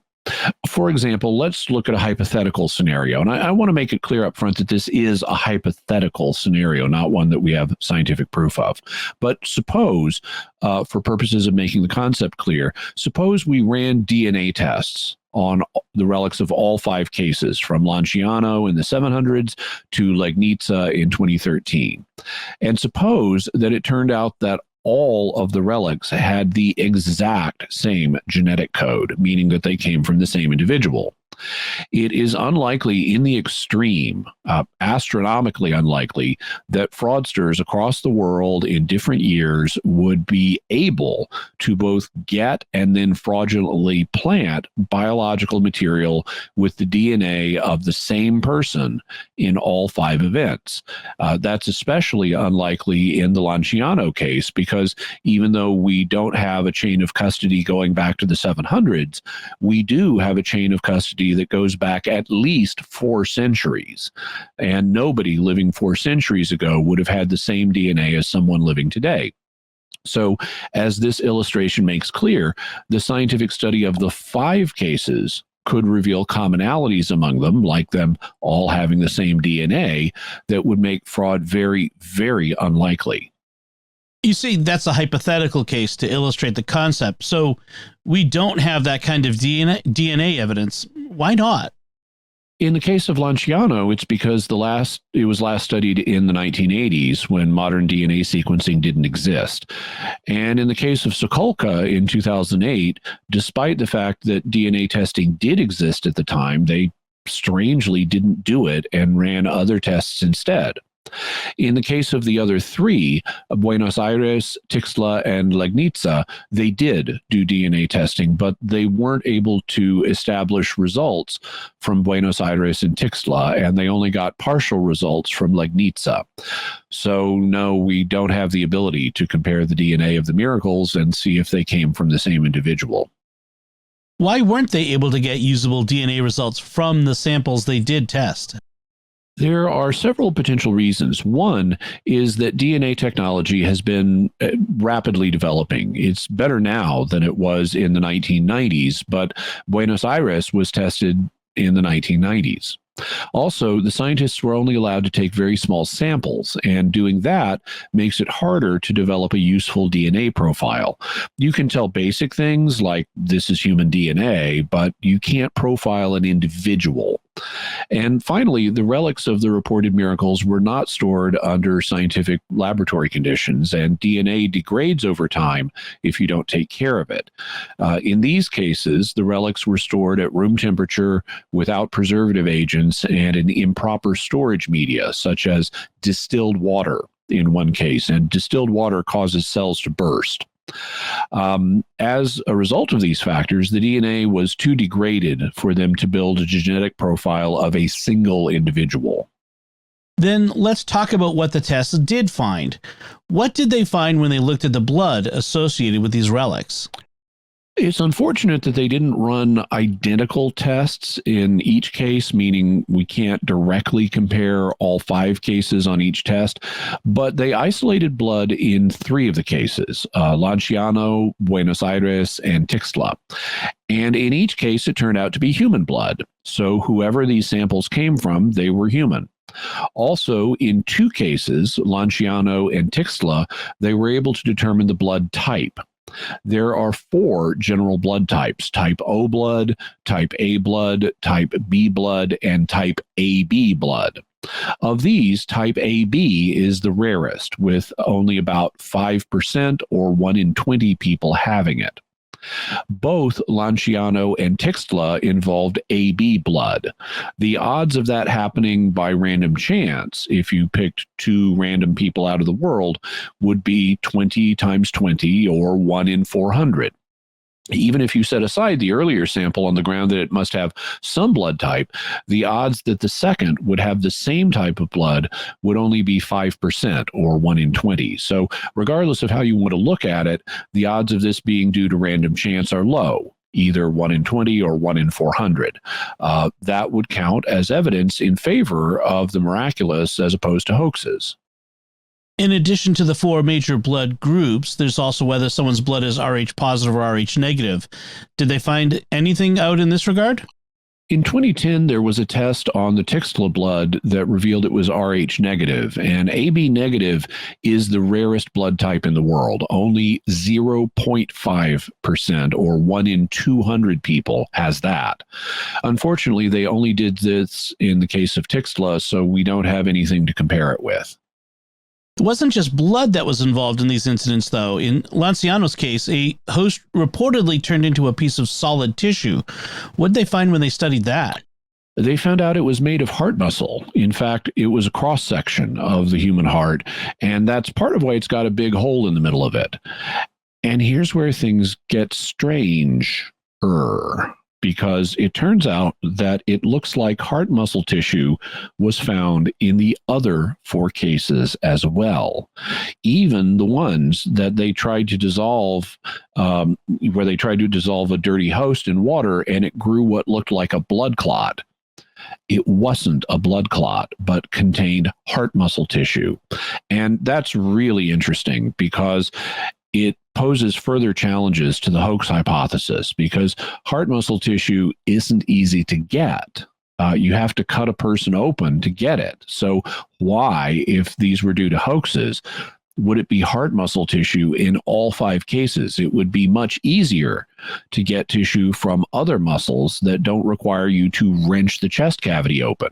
For example, let's look at a hypothetical scenario. And I want to make it clear up front that this is a hypothetical scenario, not one that we have scientific proof of. But suppose, for purposes of making the concept clear, suppose we ran DNA tests on the relics of all 5 cases, from Lanciano in the 700s to Legnica in 2013. And suppose that it turned out that all of the relics had the exact same genetic code, meaning that they came from the same individual. It is unlikely in the extreme, astronomically unlikely, that fraudsters across the world in different years would be able to both get and then fraudulently plant biological material with the DNA of the same person in all 5 events. That's especially unlikely in the Lanciano case, because even though we don't have a chain of custody going back to the 700s, we do have a chain of custody that goes back at least 4 centuries. And nobody living 4 centuries ago would have had the same DNA as someone living today. So, as this illustration makes clear, the scientific study of the 5 cases could reveal commonalities among them, like them all having the same DNA, that would make fraud very, very unlikely. You see, that's a hypothetical case to illustrate the concept. So we don't have that kind of DNA evidence. Why not? In the case of Lanciano, it's because it was last studied in the 1980s, when modern DNA sequencing didn't exist. And in the case of Sokolow in 2008, despite the fact that DNA testing did exist at the time, they strangely didn't do it and ran other tests instead. In the case of the other 3, Buenos Aires, Tixla, and Legnica, they did do DNA testing, but they weren't able to establish results from Buenos Aires and Tixla, and they only got partial results from Legnica. So, no, we don't have the ability to compare the DNA of the miracles and see if they came from the same individual. Why weren't they able to get usable DNA results from the samples they did test? There are several potential reasons. One is that DNA technology has been rapidly developing. It's better now than it was in the 1990s, but Buenos Aires was tested in the 1990s. Also, the scientists were only allowed to take very small samples, and doing that makes it harder to develop a useful DNA profile. You can tell basic things like this is human DNA, but you can't profile an individual. And finally, the relics of the reported miracles were not stored under scientific laboratory conditions, and DNA degrades over time if you don't take care of it. In these cases, the relics were stored at room temperature without preservative agents and in improper storage media, such as distilled water in one case, and distilled water causes cells to burst. As a result of these factors, the DNA was too degraded for them to build a genetic profile of a single individual. Then let's talk about what the tests did find. What did they find when they looked at the blood associated with these relics? It's unfortunate that they didn't run identical tests in each case, meaning we can't directly compare all 5 cases on each test, but they isolated blood in 3 of the cases, Lanciano, Buenos Aires, and Tixla. And in each case, it turned out to be human blood. So whoever these samples came from, they were human. Also, in 2 cases, Lanciano and Tixla, they were able to determine the blood type. There are 4 general blood types: type O blood, type A blood, type B blood, and type AB blood. Of these, type AB is the rarest, with only about 5% or 1 in 20 people having it. Both Lanciano and Tixla involved AB blood. The odds of that happening by random chance, if you picked 2 random people out of the world, would be 20 times 20 or 1 in 400. Even if you set aside the earlier sample on the ground that it must have some blood type, the odds that the second would have the same type of blood would only be 5% or 1 in 20. So regardless of how you want to look at it, the odds of this being due to random chance are low, either 1 in 20 or 1 in 400. That would count as evidence in favor of the miraculous as opposed to hoaxes. In addition to the 4 major blood groups, there's also whether someone's blood is Rh positive or Rh negative. Did they find anything out in this regard? In 2010, there was a test on the Tixla blood that revealed it was Rh negative, and AB negative is the rarest blood type in the world. Only 0.5% or 1 in 200 people has that. Unfortunately, they only did this in the case of Tixla, so we don't have anything to compare it with. It wasn't just blood that was involved in these incidents, though. In Lanciano's case, a host reportedly turned into a piece of solid tissue. What did they find when they studied that? They found out it was made of heart muscle. In fact, it was a cross-section of the human heart, and that's part of why it's got a big hole in the middle of it. And here's where things get strange, because it turns out that it looks like heart muscle tissue was found in the other 4 cases as well. Even the ones that they tried to dissolve, where they tried to dissolve a dirty host in water and it grew what looked like a blood clot. It wasn't a blood clot, but contained heart muscle tissue. And that's really interesting because it poses further challenges to the hoax hypothesis, because heart muscle tissue isn't easy to get. You have to cut a person open to get it. So why, if these were due to hoaxes, would it be heart muscle tissue in all 5 cases? It would be much easier to get tissue from other muscles that don't require you to wrench the chest cavity open.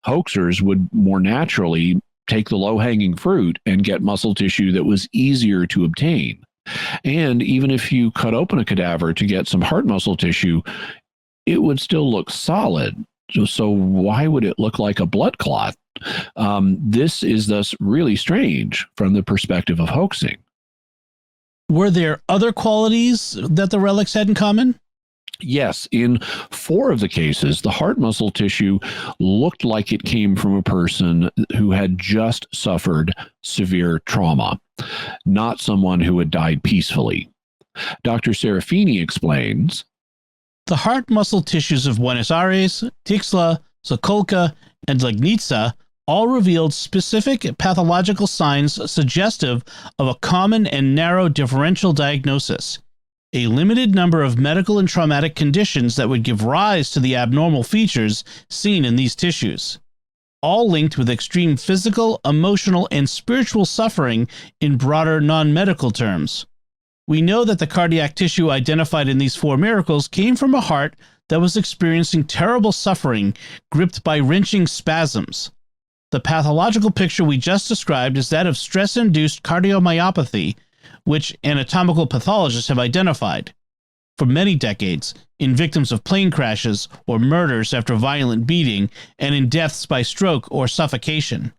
Hoaxers would more naturally take the low-hanging fruit and get muscle tissue that was easier to obtain. And even if you cut open a cadaver to get some heart muscle tissue, it would still look solid. So why would it look like a blood clot? This is thus really strange from the perspective of hoaxing. Were there other qualities that the relics had in common? Yes, in 4 of the cases, the heart muscle tissue looked like it came from a person who had just suffered severe trauma, not someone who had died peacefully. Dr. Serafini explains, the heart muscle tissues of Buenos Aires, Tixla, Sokolka, and Legnica all revealed specific pathological signs suggestive of a common and narrow differential diagnosis. A limited number of medical and traumatic conditions that would give rise to the abnormal features seen in these tissues, all linked with extreme physical, emotional, and spiritual suffering in broader non-medical terms. We know that the cardiac tissue identified in these 4 miracles came from a heart that was experiencing terrible suffering, gripped by wrenching spasms. The pathological picture we just described is that of stress-induced cardiomyopathy, which anatomical pathologists have identified for many decades in victims of plane crashes or murders after violent beating, and in deaths by stroke or suffocation.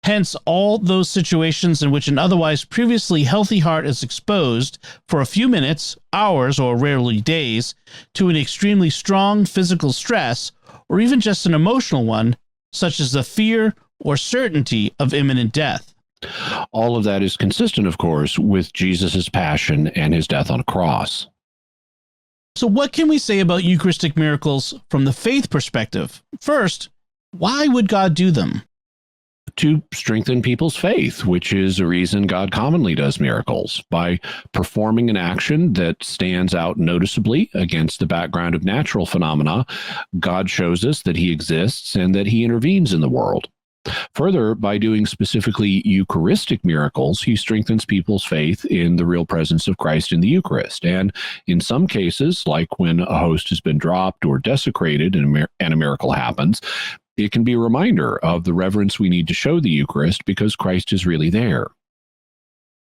Hence, all those situations in which an otherwise previously healthy heart is exposed for a few minutes, hours, or rarely days to an extremely strong physical stress, or even just an emotional one, such as the fear or certainty of imminent death. All of that is consistent, of course, with Jesus' passion and his death on a cross. So what can we say about Eucharistic miracles from the faith perspective? First, why would God do them? To strengthen people's faith, which is a reason God commonly does miracles. By performing an action that stands out noticeably against the background of natural phenomena, God shows us that he exists and that he intervenes in the world. Further, by doing specifically Eucharistic miracles, he strengthens people's faith in the real presence of Christ in the Eucharist. And in some cases, like when a host has been dropped or desecrated and a miracle happens, it can be a reminder of the reverence we need to show the Eucharist because Christ is really there.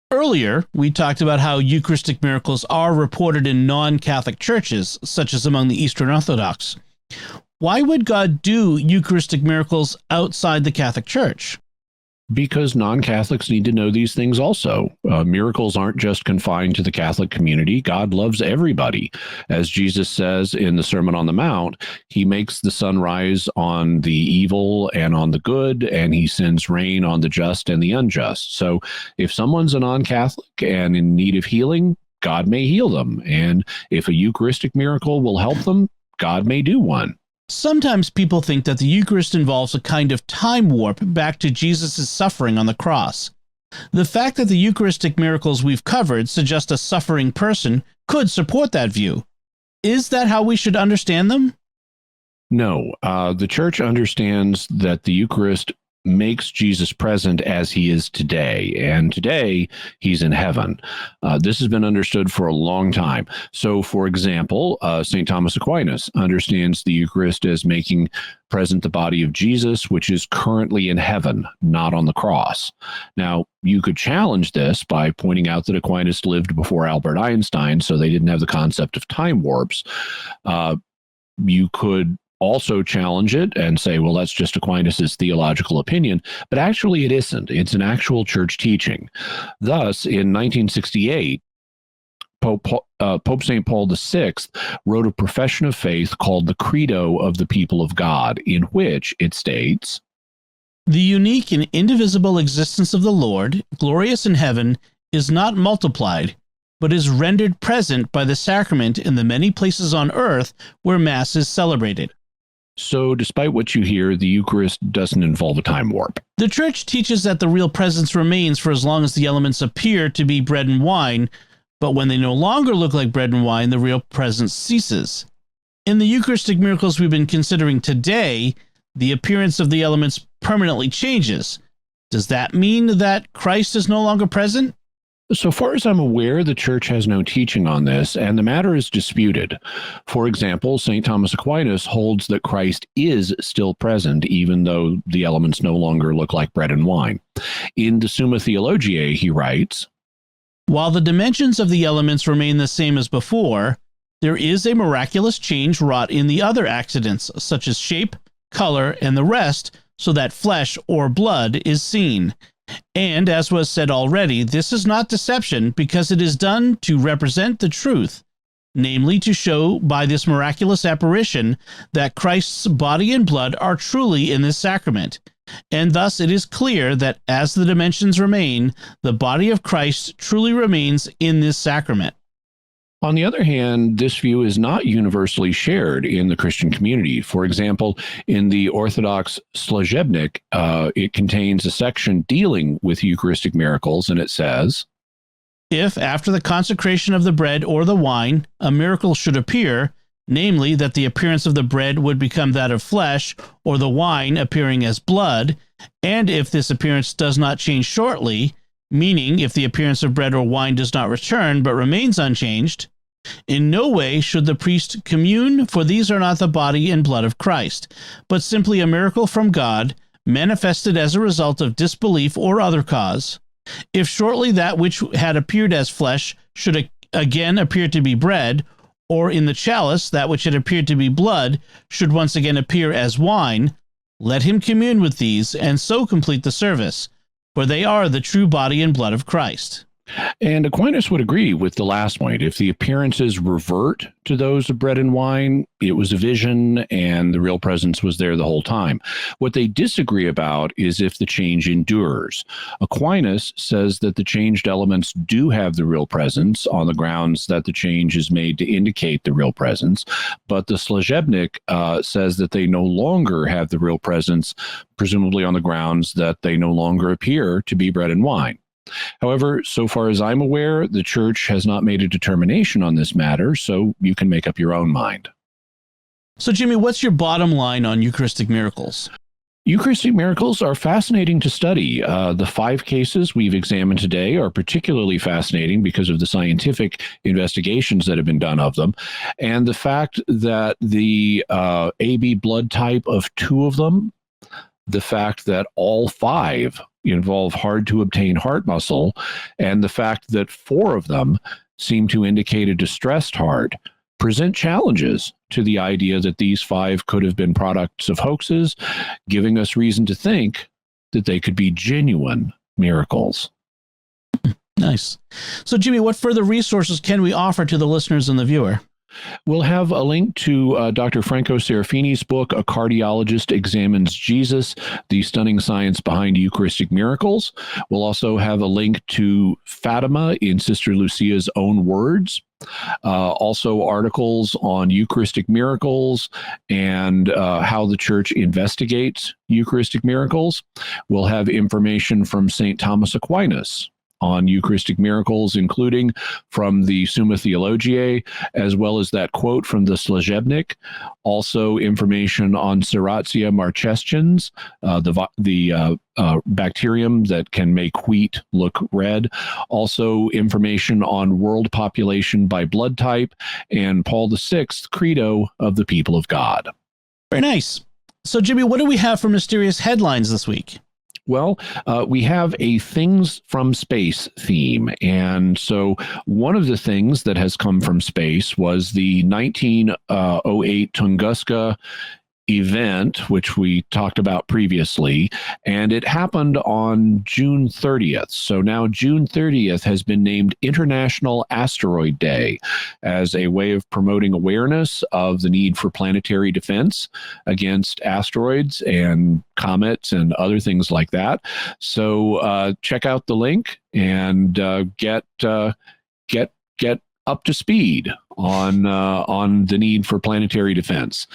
Earlier, we talked about how Eucharistic miracles are reported in non-Catholic churches, such as among the Eastern Orthodox. Why would God do Eucharistic miracles outside the Catholic Church? Because non-Catholics need to know these things also. Miracles aren't just confined to the Catholic community. God loves everybody. As Jesus says in the Sermon on the Mount, he makes the sun rise on the evil and on the good, and he sends rain on the just and the unjust. So if someone's a non-Catholic and in need of healing, God may heal them. And if a Eucharistic miracle will help them, God may do one. Sometimes people think that the Eucharist involves a kind of time warp back to Jesus' suffering on the cross. The fact that the Eucharistic miracles we've covered suggest a suffering person could support that view. Is that how we should understand them? No, the church understands that the Eucharist makes Jesus present as he is today, and today he's in heaven. This has been understood for a long time. So, for example, St. Thomas Aquinas understands the Eucharist as making present the body of Jesus, which is currently in heaven, not on the cross. Now, you could challenge this by pointing out that Aquinas lived before Albert Einstein, so they didn't have the concept of time warps. You could also challenge it and say, well, that's just Aquinas' theological opinion, but actually it isn't. It's an actual church teaching. Thus, in 1968, Pope St. Paul VI wrote a profession of faith called the Credo of the People of God, in which it states, "The unique and indivisible existence of the Lord, glorious in heaven, is not multiplied, but is rendered present by the sacrament in the many places on earth where Mass is celebrated." So, despite what you hear, the Eucharist doesn't involve a time warp. The Church teaches that the real presence remains for as long as the elements appear to be bread and wine, but when they no longer look like bread and wine, the real presence ceases. In the Eucharistic miracles we've been considering today, the appearance of the elements permanently changes. Does that mean that Christ is no longer present? So far as I'm aware, the church has no teaching on this, and the matter is disputed. For example, St. Thomas Aquinas holds that Christ is still present, even though the elements no longer look like bread and wine. In the Summa Theologiae, he writes, "While the dimensions of the elements remain the same as before, there is a miraculous change wrought in the other accidents, such as shape, color, and the rest, so that flesh or blood is seen. And, as was said already, this is not deception, because it is done to represent the truth, namely to show by this miraculous apparition that Christ's body and blood are truly in this sacrament. And thus it is clear that as the dimensions remain, the body of Christ truly remains in this sacrament." On the other hand, this view is not universally shared in the Christian community. For example, in the Orthodox Služebnik, it contains a section dealing with Eucharistic miracles, and it says, "If, after the consecration of the bread or the wine, a miracle should appear, namely that the appearance of the bread would become that of flesh, or the wine appearing as blood, and if this appearance does not change shortly, meaning if the appearance of bread or wine does not return but remains unchanged, in no way should the priest commune, for these are not the body and blood of Christ, but simply a miracle from God, manifested as a result of disbelief or other cause. If shortly that which had appeared as flesh should again appear to be bread, or in the chalice that which had appeared to be blood should once again appear as wine, let him commune with these, and so complete the service, for they are the true body and blood of Christ." And Aquinas would agree with the last point. If the appearances revert to those of bread and wine, it was a vision and the real presence was there the whole time. What they disagree about is if the change endures. Aquinas says that the changed elements do have the real presence on the grounds that the change is made to indicate the real presence, but the Služebnik says that they no longer have the real presence, presumably on the grounds that they no longer appear to be bread and wine. However, so far as I'm aware, the church has not made a determination on this matter, so you can make up your own mind. So, Jimmy, what's your bottom line on Eucharistic miracles? Eucharistic miracles are fascinating to study. The 5 cases we've examined today are particularly fascinating because of the scientific investigations that have been done of them, and the fact that the AB blood type of 2 of them, the fact that all 5 involve hard-to-obtain heart muscle, and the fact that 4 of them seem to indicate a distressed heart, present challenges to the idea that these 5 could have been products of hoaxes, giving us reason to think that they could be genuine miracles. Nice. So, Jimmy, what further resources can we offer to the listeners and the viewer? We'll have a link to Dr. Franco Serafini's book, A Cardiologist Examines Jesus, The Stunning Science Behind Eucharistic Miracles. We'll also have a link to Fatima in Sister Lucia's own words. Also articles on Eucharistic miracles and how the Church investigates Eucharistic miracles. We'll have information from St. Thomas Aquinas on Eucharistic miracles, including from the Summa Theologiae, as well as that quote from the Slezebnik. Also information on Serratia marchescens, the bacterium that can make wheat look red. Also information on world population by blood type, and Paul VI Credo of the people of God. Very nice. So, Jimmy, what do we have for mysterious headlines this week? Well, we have a Things from Space theme. And so one of the things that has come from space was the 1908 Tunguska event, which we talked about previously, and it happened on June 30th. So now June 30th has been named International Asteroid Day as a way of promoting awareness of the need for planetary defense against asteroids and comets and other things like that. So check out the link and get up to speed on the need for planetary defense.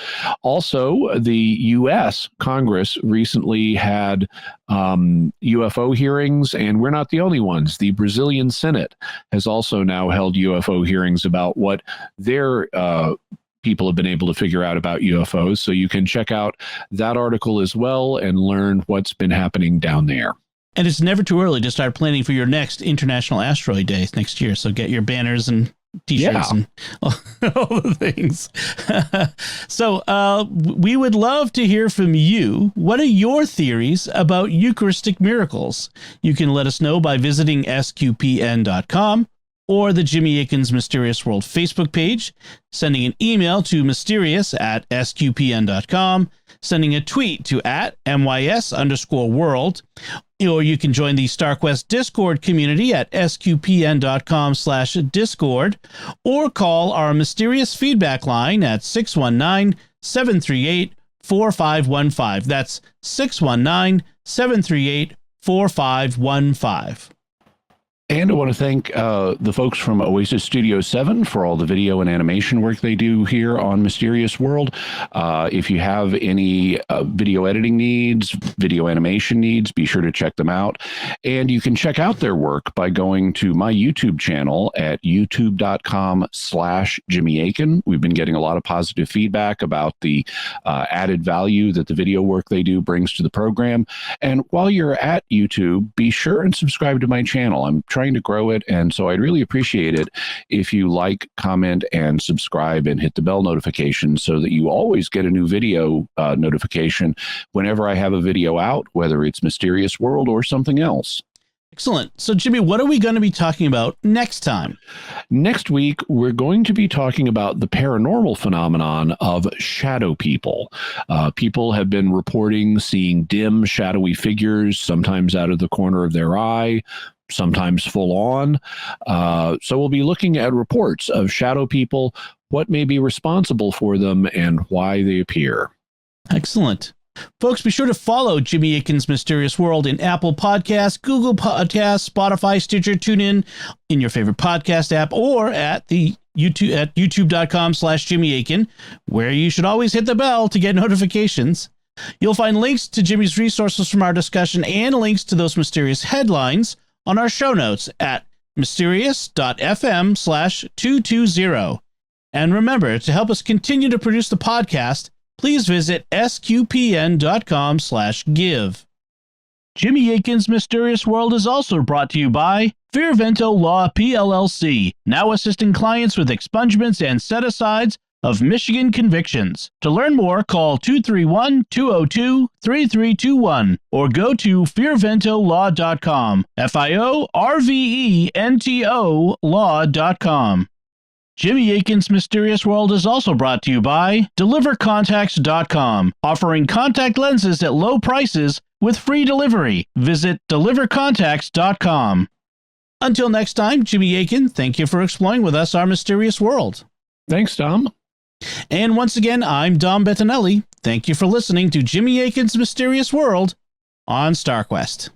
Also, the U.S. Congress recently had UFO hearings, and we're not the only ones. The Brazilian Senate has also now held UFO hearings about what their people have been able to figure out about UFOs. So you can check out that article as well and learn what's been happening down there. And it's never too early to start planning for your next International Asteroid Day next year. So get your banners and T-shirts and all the things. So we would love to hear from you. What are your theories about Eucharistic miracles? You can let us know by visiting sqpn.com or the Jimmy Akin's Mysterious World Facebook page, sending an email to mysterious@sqpn.com, sending a tweet to @mys_world, or you can join the StarQuest Discord community at sqpn.com/discord, or call our mysterious feedback line at 619-738-4515. That's 619-738-4515. And I want to thank the folks from Oasis Studio 7 for all the video and animation work they do here on Mysterious World. If you have any video editing needs, video animation needs, be sure to check them out. And you can check out their work by going to my YouTube channel at youtube.com/Jimmy Akin. We've been getting a lot of positive feedback about the added value that the video work they do brings to the program. And while you're at YouTube, be sure and subscribe to my channel. I'm trying to grow it, and so I'd really appreciate it if you like, comment, and subscribe and hit the bell notification so that you always get a new video notification whenever I have a video out, whether it's Mysterious World or something else. Excellent. So, Jimmy, what are we going to be talking about next time? Next week, we're going to be talking about the paranormal phenomenon of shadow people. People have been reporting seeing dim, shadowy figures, sometimes out of the corner of their eye, sometimes full on. So we'll be looking at reports of shadow people, what may be responsible for them, and why they appear. Excellent. Folks, be sure to follow Jimmy Akin's Mysterious World in Apple Podcasts, Google Podcasts, Spotify, Stitcher, TuneIn, in your favorite podcast app, or at the YouTube at youtube.com/Jimmy Akin, where you should always hit the bell to get notifications. You'll find links to Jimmy's resources from our discussion and links to those mysterious headlines on our show notes at mysterious.fm/220. And remember, to help us continue to produce the podcast, please visit sqpn.com/give. Jimmy Akin's Mysterious World is also brought to you by Fearvento Law PLLC, now assisting clients with expungements and set-asides of Michigan convictions. To learn more, call 231-202-3321 or go to fearventolaw.com, FIORVENTO law.com. Jimmy Akin's Mysterious World is also brought to you by DeliverContacts.com, offering contact lenses at low prices with free delivery. Visit DeliverContacts.com. Until next time, Jimmy Akin, thank you for exploring with us our mysterious world. Thanks, Dom. And once again, I'm Dom Bettinelli. Thank you for listening to Jimmy Akin's Mysterious World on StarQuest.